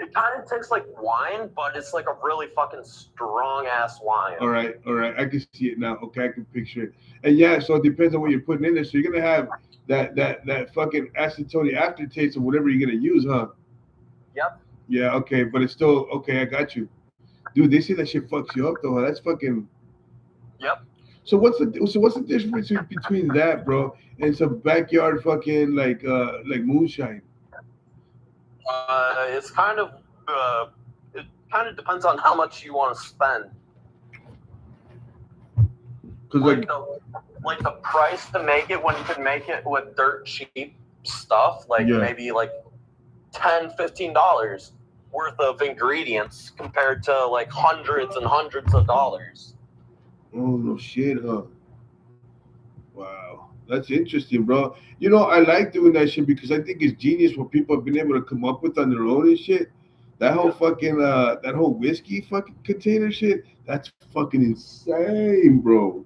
Speaker 4: It kind of tastes like wine, but it's like a really fucking strong ass wine.
Speaker 1: All right, I can see it now. Okay, I can picture it. And yeah, so it depends on what you're putting in there. So you're gonna have that fucking acetone aftertaste of whatever you're gonna use, huh?
Speaker 4: Yep.
Speaker 1: Yeah, okay, but it's still okay. I got you, dude. They say that shit fucks you up though. Huh? That's fucking.
Speaker 4: Yep.
Speaker 1: So what's the difference between that, bro, and some backyard fucking like moonshine?
Speaker 4: It's kind of it kind of depends on how much you want to spend.
Speaker 1: Cause
Speaker 4: like the price to make it when you can make it with dirt cheap stuff, like maybe like $10-15 worth of ingredients compared to like hundreds and hundreds of dollars.
Speaker 1: Oh no shit, huh? Wow, that's interesting, bro. You know, I like doing that shit because I think it's genius what people have been able to come up with on their own and shit. That whole fucking that whole whiskey fucking container shit, that's fucking insane, bro.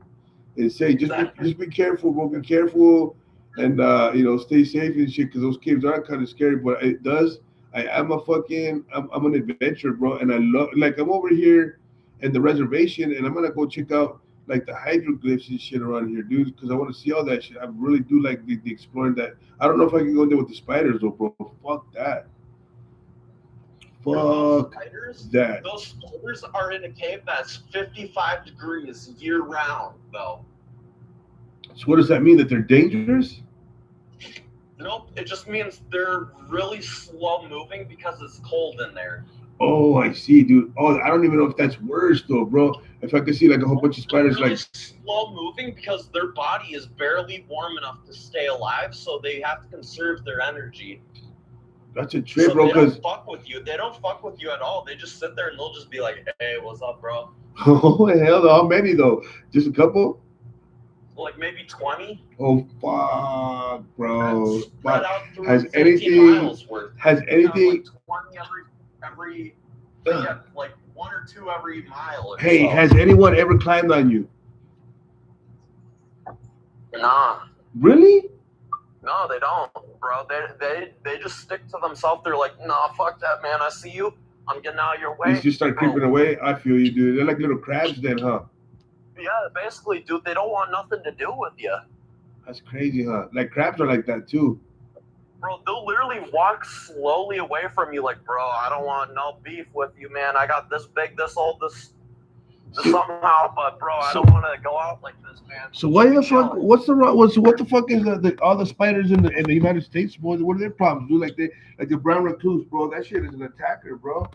Speaker 1: Insane. Just be careful, bro. Be careful, and stay safe and shit. Because those caves are kind of scary, but it does. I'm an adventurer, bro, and I love. Like I'm over here in the reservation, and I'm gonna go check out like the hydroglyphs and shit around here, dude. Because I want to see all that shit. I really do like the exploring that. I don't know if I can go in there with the spiders though, bro. Fuck that. Fuck that.
Speaker 4: Those spiders are in a cave that's 55 degrees year round, though.
Speaker 1: So what does that mean? That they're dangerous?
Speaker 4: Nope, it just means they're really slow moving because it's cold in there.
Speaker 1: Oh, I see, dude. Oh, I don't even know if that's worse though, bro. If I could see like a whole bunch of spiders
Speaker 4: really
Speaker 1: like
Speaker 4: slow moving because their body is barely warm enough to stay alive, so they have to conserve their energy.
Speaker 1: That's a trip,
Speaker 4: so
Speaker 1: bro.
Speaker 4: They
Speaker 1: Because
Speaker 4: don't fuck with you. They don't fuck with you at all. They just sit there and they'll just be like, "Hey, what's up, bro?"
Speaker 1: oh hell, no. How many though? Just a couple?
Speaker 4: Like maybe 20.
Speaker 1: Oh fuck, bro.
Speaker 4: Spread out through
Speaker 1: Has
Speaker 4: 15
Speaker 1: anything?
Speaker 4: miles worth.
Speaker 1: Has anything?
Speaker 4: Like 20 every like 1 or 2 every mile. Or
Speaker 1: Hey,
Speaker 4: so.
Speaker 1: has anyone ever climbed on you?
Speaker 4: Nah.
Speaker 1: Really?
Speaker 4: No, they don't, bro. They just stick to themselves. They're like, nah, fuck that, man. I see you. I'm getting out of your way.
Speaker 1: You just start creeping away. I feel you, dude. They're like little crabs, then, huh?
Speaker 4: Yeah, basically, dude. They don't want nothing to do with you.
Speaker 1: That's crazy, huh? Like crabs are like that too.
Speaker 4: Bro, they'll literally walk slowly away from you, like, bro, I don't want no beef with you, man. I got this big, this old, this somehow, but bro, I don't want to go out like this, man.
Speaker 1: So why the fuck? What the fuck is all the spiders in the United States, boys? What are their problems, dude? Like the brown recluse, bro. That shit is an attacker, bro.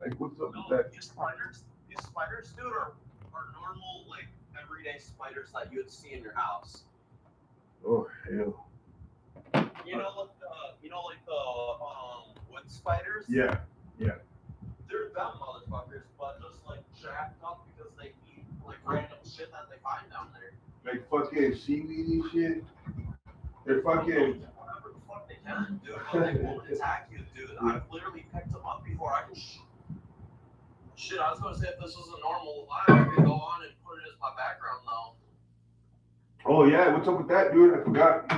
Speaker 1: Like what's up with that?
Speaker 4: These spiders, dude, are normal, like everyday spiders that you would see in your house.
Speaker 1: Oh hell.
Speaker 4: Like the wood spiders.
Speaker 1: Yeah.
Speaker 4: They're dumb motherfuckers, but just like jacked up because they eat like random shit that they find down there.
Speaker 1: Like fucking seaweed and shit. They're fucking.
Speaker 4: Whatever the fuck they can, dude. But they won't attack you, dude. I've literally picked them up before. I can. Shit, I was gonna say if this was a normal live, I could go on and put it as my background though.
Speaker 1: Oh yeah, what's up with that, dude? I forgot.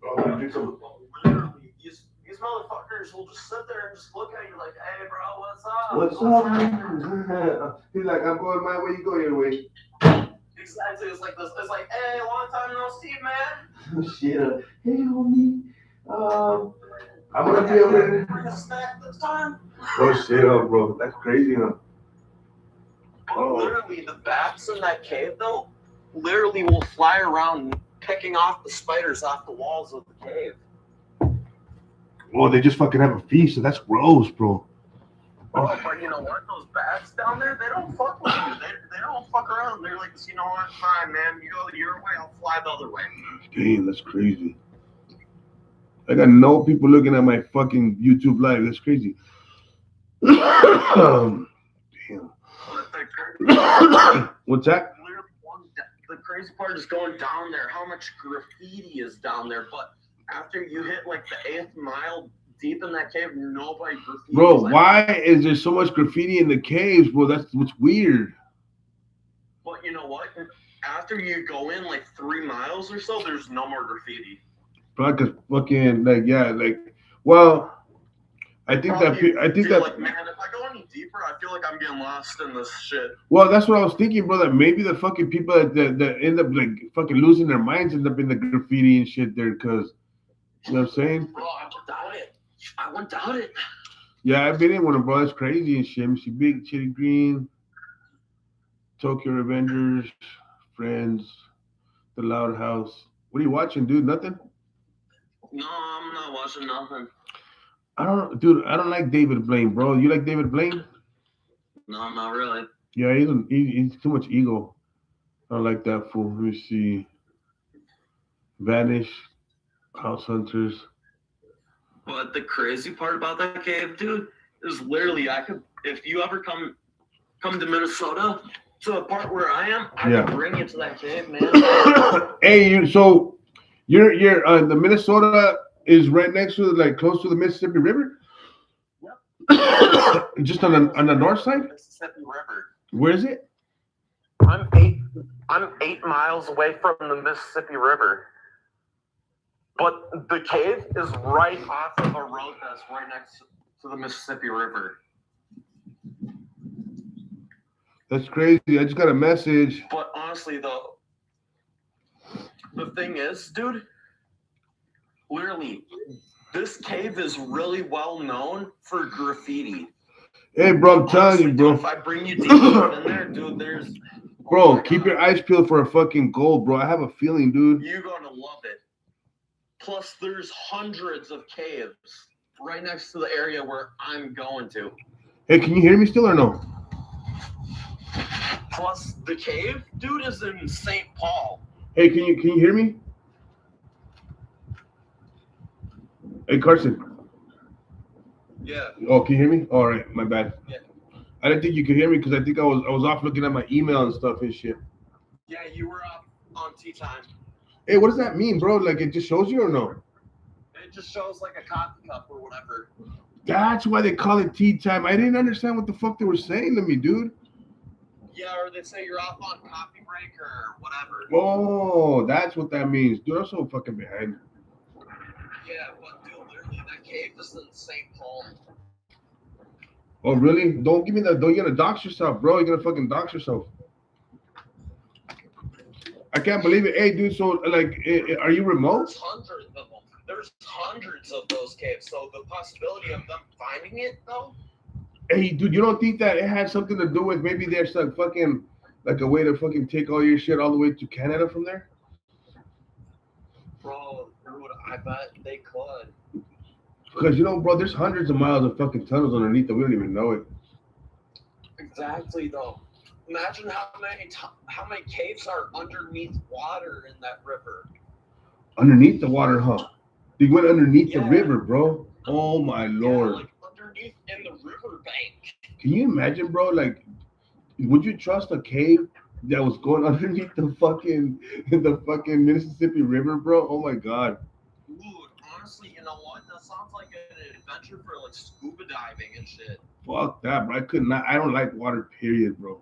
Speaker 1: Oh, I did some.
Speaker 4: Literally, these motherfuckers will just sit there and just look at you like, hey, bro, what's up?
Speaker 1: What's up? He's like, I'm going my way, you go your way.
Speaker 4: Exactly. It's like this. It's like, hey, long time no see, man.
Speaker 1: Shit. Hey, homie. I'm gonna be over there.
Speaker 4: Bring a snack this time.
Speaker 1: Oh shit, up, bro. That's crazy, huh?
Speaker 4: But literally, the bats in that cave, though, literally will fly around picking off the spiders off the walls of the cave.
Speaker 1: Oh, they just fucking have a feast, so that's gross, bro.
Speaker 4: Oh, but you know what? Those bats down there, they don't fuck with you. They don't fuck around. They're like, you know what? Fine, man. You go your way, I'll fly the other way.
Speaker 1: Damn, that's crazy. I got no people looking at my fucking YouTube live. That's crazy. Damn. What's that?
Speaker 4: The crazy part is going down there. How much graffiti is down there? But after you hit like the 8th mile deep in that cave, nobody graffiti.
Speaker 1: Bro, why is there so much graffiti in the caves, bro? That's what's weird.
Speaker 4: But you know what? After you go in like 3 miles or so, there's no more graffiti.
Speaker 1: Probably because fucking well, I think
Speaker 4: Probably
Speaker 1: that
Speaker 4: like, man, if I go any deeper, I feel like I'm getting lost in this shit.
Speaker 1: Well, that's what I was thinking, bro. That maybe the fucking people that end up like fucking losing their minds end up in the graffiti and shit there, because you know what I'm saying?
Speaker 4: Bro, I wouldn't doubt it.
Speaker 1: Yeah, I've been in one of them, bro. It's crazy and shit. MC Big, Chitty Green, Tokyo Revengers, Friends, The Loud House. What are you watching, dude? Nothing?
Speaker 4: No, I'm not watching nothing.
Speaker 1: I don't like David Blaine, bro. You like David Blaine?
Speaker 4: No, not really.
Speaker 1: Yeah, he's too much ego. I don't like that fool. Let me see. Vanish, House Hunters.
Speaker 4: But the crazy part about that cave, dude, is literally if you ever come to Minnesota, to the part where I am, I can bring you to that cave, man.
Speaker 1: Hey, you're the Minnesota is right next to like close to the Mississippi River. Yep. Just on the north side.
Speaker 4: Mississippi River.
Speaker 1: Where is it?
Speaker 4: I'm 8 miles away from the Mississippi River. But the cave is right off of a road that's right next to the Mississippi River.
Speaker 1: That's crazy. I just got a message.
Speaker 4: But honestly, though, the thing is, dude, literally, this cave is really well known for graffiti.
Speaker 1: Hey, bro, I'm telling you, bro.
Speaker 4: Dude, if I bring you deep in there, dude, there's...
Speaker 1: Bro, keep your eyes peeled for a fucking gold, bro. I have a feeling, dude.
Speaker 4: You're gonna love it. Plus, there's hundreds of caves right next to the area where I'm going to.
Speaker 1: Hey, can you hear me still or no?
Speaker 4: Plus, the cave, dude, is in St. Paul.
Speaker 1: Hey, can you hear me? Hey, Carson.
Speaker 4: Yeah.
Speaker 1: Oh, can you hear me? All right, my bad.
Speaker 4: Yeah.
Speaker 1: I didn't think you could hear me because I think I was off looking at my email and stuff and shit.
Speaker 4: Yeah, you were up on tea time.
Speaker 1: Hey, what does that mean, bro? Like, it just shows you or no?
Speaker 4: It just shows like a coffee cup or whatever.
Speaker 1: That's why they call it tea time. I didn't understand what the fuck they were saying to me, dude.
Speaker 4: Yeah, or they say you're off on coffee break or whatever.
Speaker 1: Oh, that's what that means. Dude, I'm so fucking behind.
Speaker 4: Yeah, but dude, literally, that cave is in St. Paul.
Speaker 1: Oh, really? Don't give me that. Don't, you're gonna dox yourself, bro. You're gonna fucking dox yourself. I can't believe it. Hey, dude, so, like, are you remote?
Speaker 4: There's hundreds of them. There's hundreds of those caves. So the possibility of them finding it, though?
Speaker 1: Hey, dude, you don't think that it had something to do with maybe there's like fucking, like a way to fucking take all your shit all the way to Canada from there?
Speaker 4: Bro, dude, I bet they could.
Speaker 1: Because, you know, bro, there's hundreds of miles of fucking tunnels underneath that we don't even know it.
Speaker 4: Exactly, though. Imagine how many caves are underneath water in that river.
Speaker 1: Underneath the water, huh? They went underneath the river, bro. Oh, my Lord.
Speaker 4: Yeah, like underneath in the river bank.
Speaker 1: Can you imagine, bro? Like, would you trust a cave that was going underneath the fucking Mississippi River, bro. Oh my god.
Speaker 4: Dude, honestly, you know what? That sounds like an adventure for like scuba diving and shit.
Speaker 1: Fuck that, bro. I could not. I don't like water. Period, bro.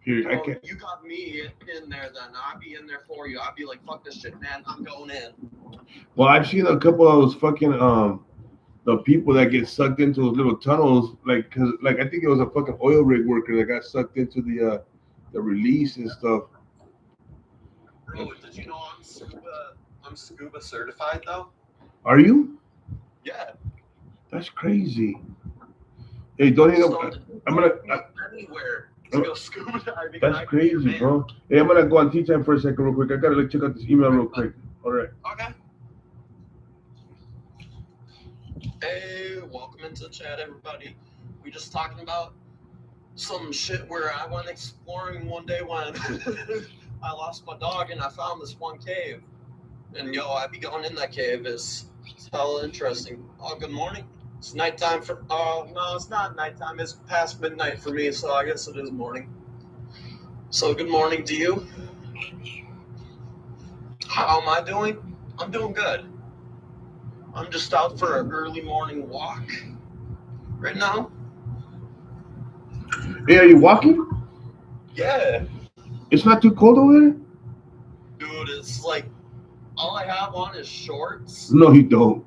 Speaker 1: Period. I
Speaker 4: Bro,
Speaker 1: can't.
Speaker 4: you got me in there then. I'd be in there for you. I'd be like, fuck this shit, man. I'm going in.
Speaker 1: Well, I've seen a couple of those fucking the people that get sucked into those little tunnels, like, cause like I think it was a fucking oil rig worker that got sucked into the release and stuff.
Speaker 4: Bro, did you know I'm scuba certified though?
Speaker 1: Are you?
Speaker 4: Yeah.
Speaker 1: That's crazy. Hey, don't hang up. I'm gonna.
Speaker 4: Anywhere to go scuba diving.
Speaker 1: That's crazy, bro. Hey, I'm gonna go on tea time for a second, real quick. I gotta like check out this email real quick. All right.
Speaker 4: Okay. Hey, welcome into the chat, everybody. We just talking about some shit where I went exploring one day when I lost my dog and I found this one cave. And yo, I be going in that cave. It's hella interesting. Oh, good morning. It's nighttime for. Oh no, it's not nighttime. It's past midnight for me, so I guess it is morning. So good morning to you. How am I doing? I'm doing good. I'm just out for an early morning walk right now.
Speaker 1: Hey, are you walking?
Speaker 4: Yeah,
Speaker 1: It's not too cold over there?
Speaker 4: dude, it's like all I have on is shorts.
Speaker 1: No, you don't.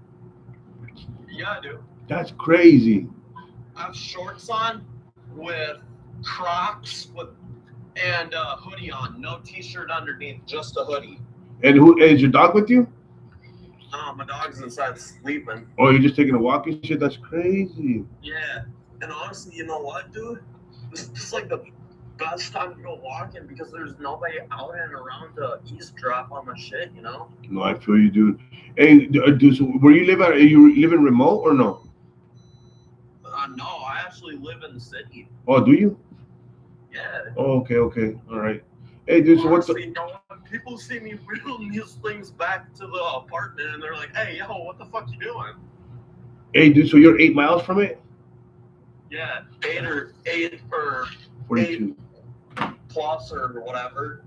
Speaker 4: Yeah, I do.
Speaker 1: That's crazy.
Speaker 4: I have shorts on with Crocs and a hoodie on. No t-shirt underneath, just a hoodie.
Speaker 1: And who is your dog with you?
Speaker 4: My dog's inside sleeping.
Speaker 1: Oh, you're just taking a walk and shit? That's crazy.
Speaker 4: Yeah, and honestly, you know what, dude? This is like the best time to go walking because there's nobody out and around to eavesdrop on my shit, you know?
Speaker 1: No, I feel you, dude. Hey, dude, so where you live at? Are you living remote or no?
Speaker 4: No, I actually live in the city.
Speaker 1: Oh, do you?
Speaker 4: Yeah.
Speaker 1: Oh, okay, all right. Hey, dude, so what's
Speaker 4: Honestly, when people see me wheeling these things back to the apartment and they're like, hey, yo, what the fuck you doing?
Speaker 1: Hey, dude, so you're 8 miles from it?
Speaker 4: Yeah, 8 or
Speaker 1: 42.
Speaker 4: 8 plus or whatever.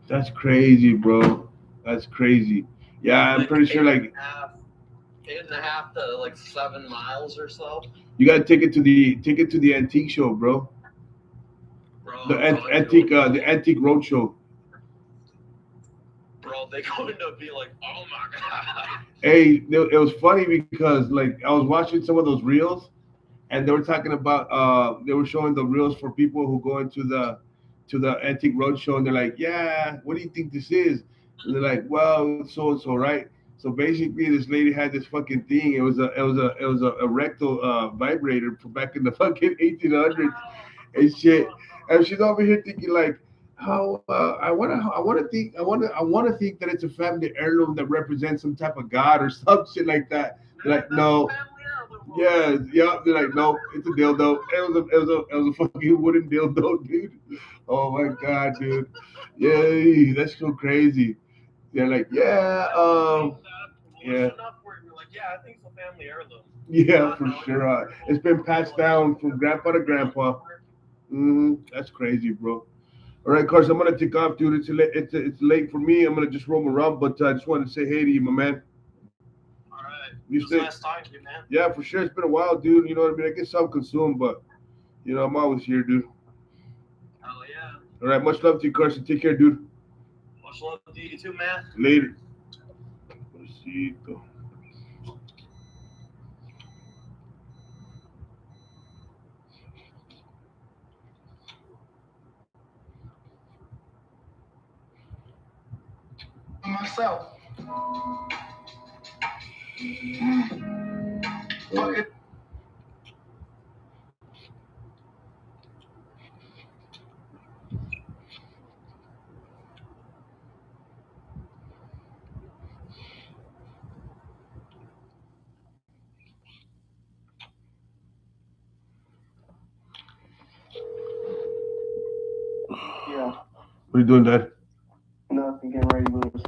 Speaker 1: That's crazy, bro. That's crazy. Yeah, I'm
Speaker 4: Like
Speaker 1: pretty sure, like,
Speaker 4: 8.5 to like 7 miles or so.
Speaker 1: you gotta take it to the antique show, bro.
Speaker 4: Bro,
Speaker 1: The antique road show.
Speaker 4: Bro, they're going to be like, oh my god.
Speaker 1: Hey, it was funny because like I was watching some of those reels, and they were talking about they were showing the reels for people who go into the antique roadshow, and they're like, yeah, what do you think this is? And they're like, well, so and so, right? So basically, this lady had this fucking thing. It was a rectal vibrator from back in the fucking 1800s and shit. And she's over here thinking like, how I want to think that it's a family heirloom that represents some type of god or some shit like that. They're like, no. Yeah. They're like, no, it's a dildo. It was a fucking wooden dildo, dude. Oh my god, dude. Yeah, that's so crazy. They're like, yeah, yeah.
Speaker 4: Yeah, I think it's a family heirloom.
Speaker 1: Yeah, for sure. It's been passed down from grandpa to grandpa. That's crazy, bro. All right, Carson, I'm gonna take off, dude. It's late for me. I'm gonna just roam around, but I just wanted to say hey to you, my man.
Speaker 4: All right.
Speaker 1: You
Speaker 4: It was
Speaker 1: stay.
Speaker 4: nice talking to you, man.
Speaker 1: Yeah, for sure. It's been a while, dude. You know what I mean? I get self-consumed, but you know I'm always here, dude.
Speaker 4: Hell yeah.
Speaker 1: All right, much love to you, Carson. Take care, dude.
Speaker 4: Much love to you too, man.
Speaker 1: Later. Besito.
Speaker 6: Myself. Fuck it. Yeah.
Speaker 1: What are you doing, Dad?
Speaker 6: Nothing. Getting ready to go to sleep.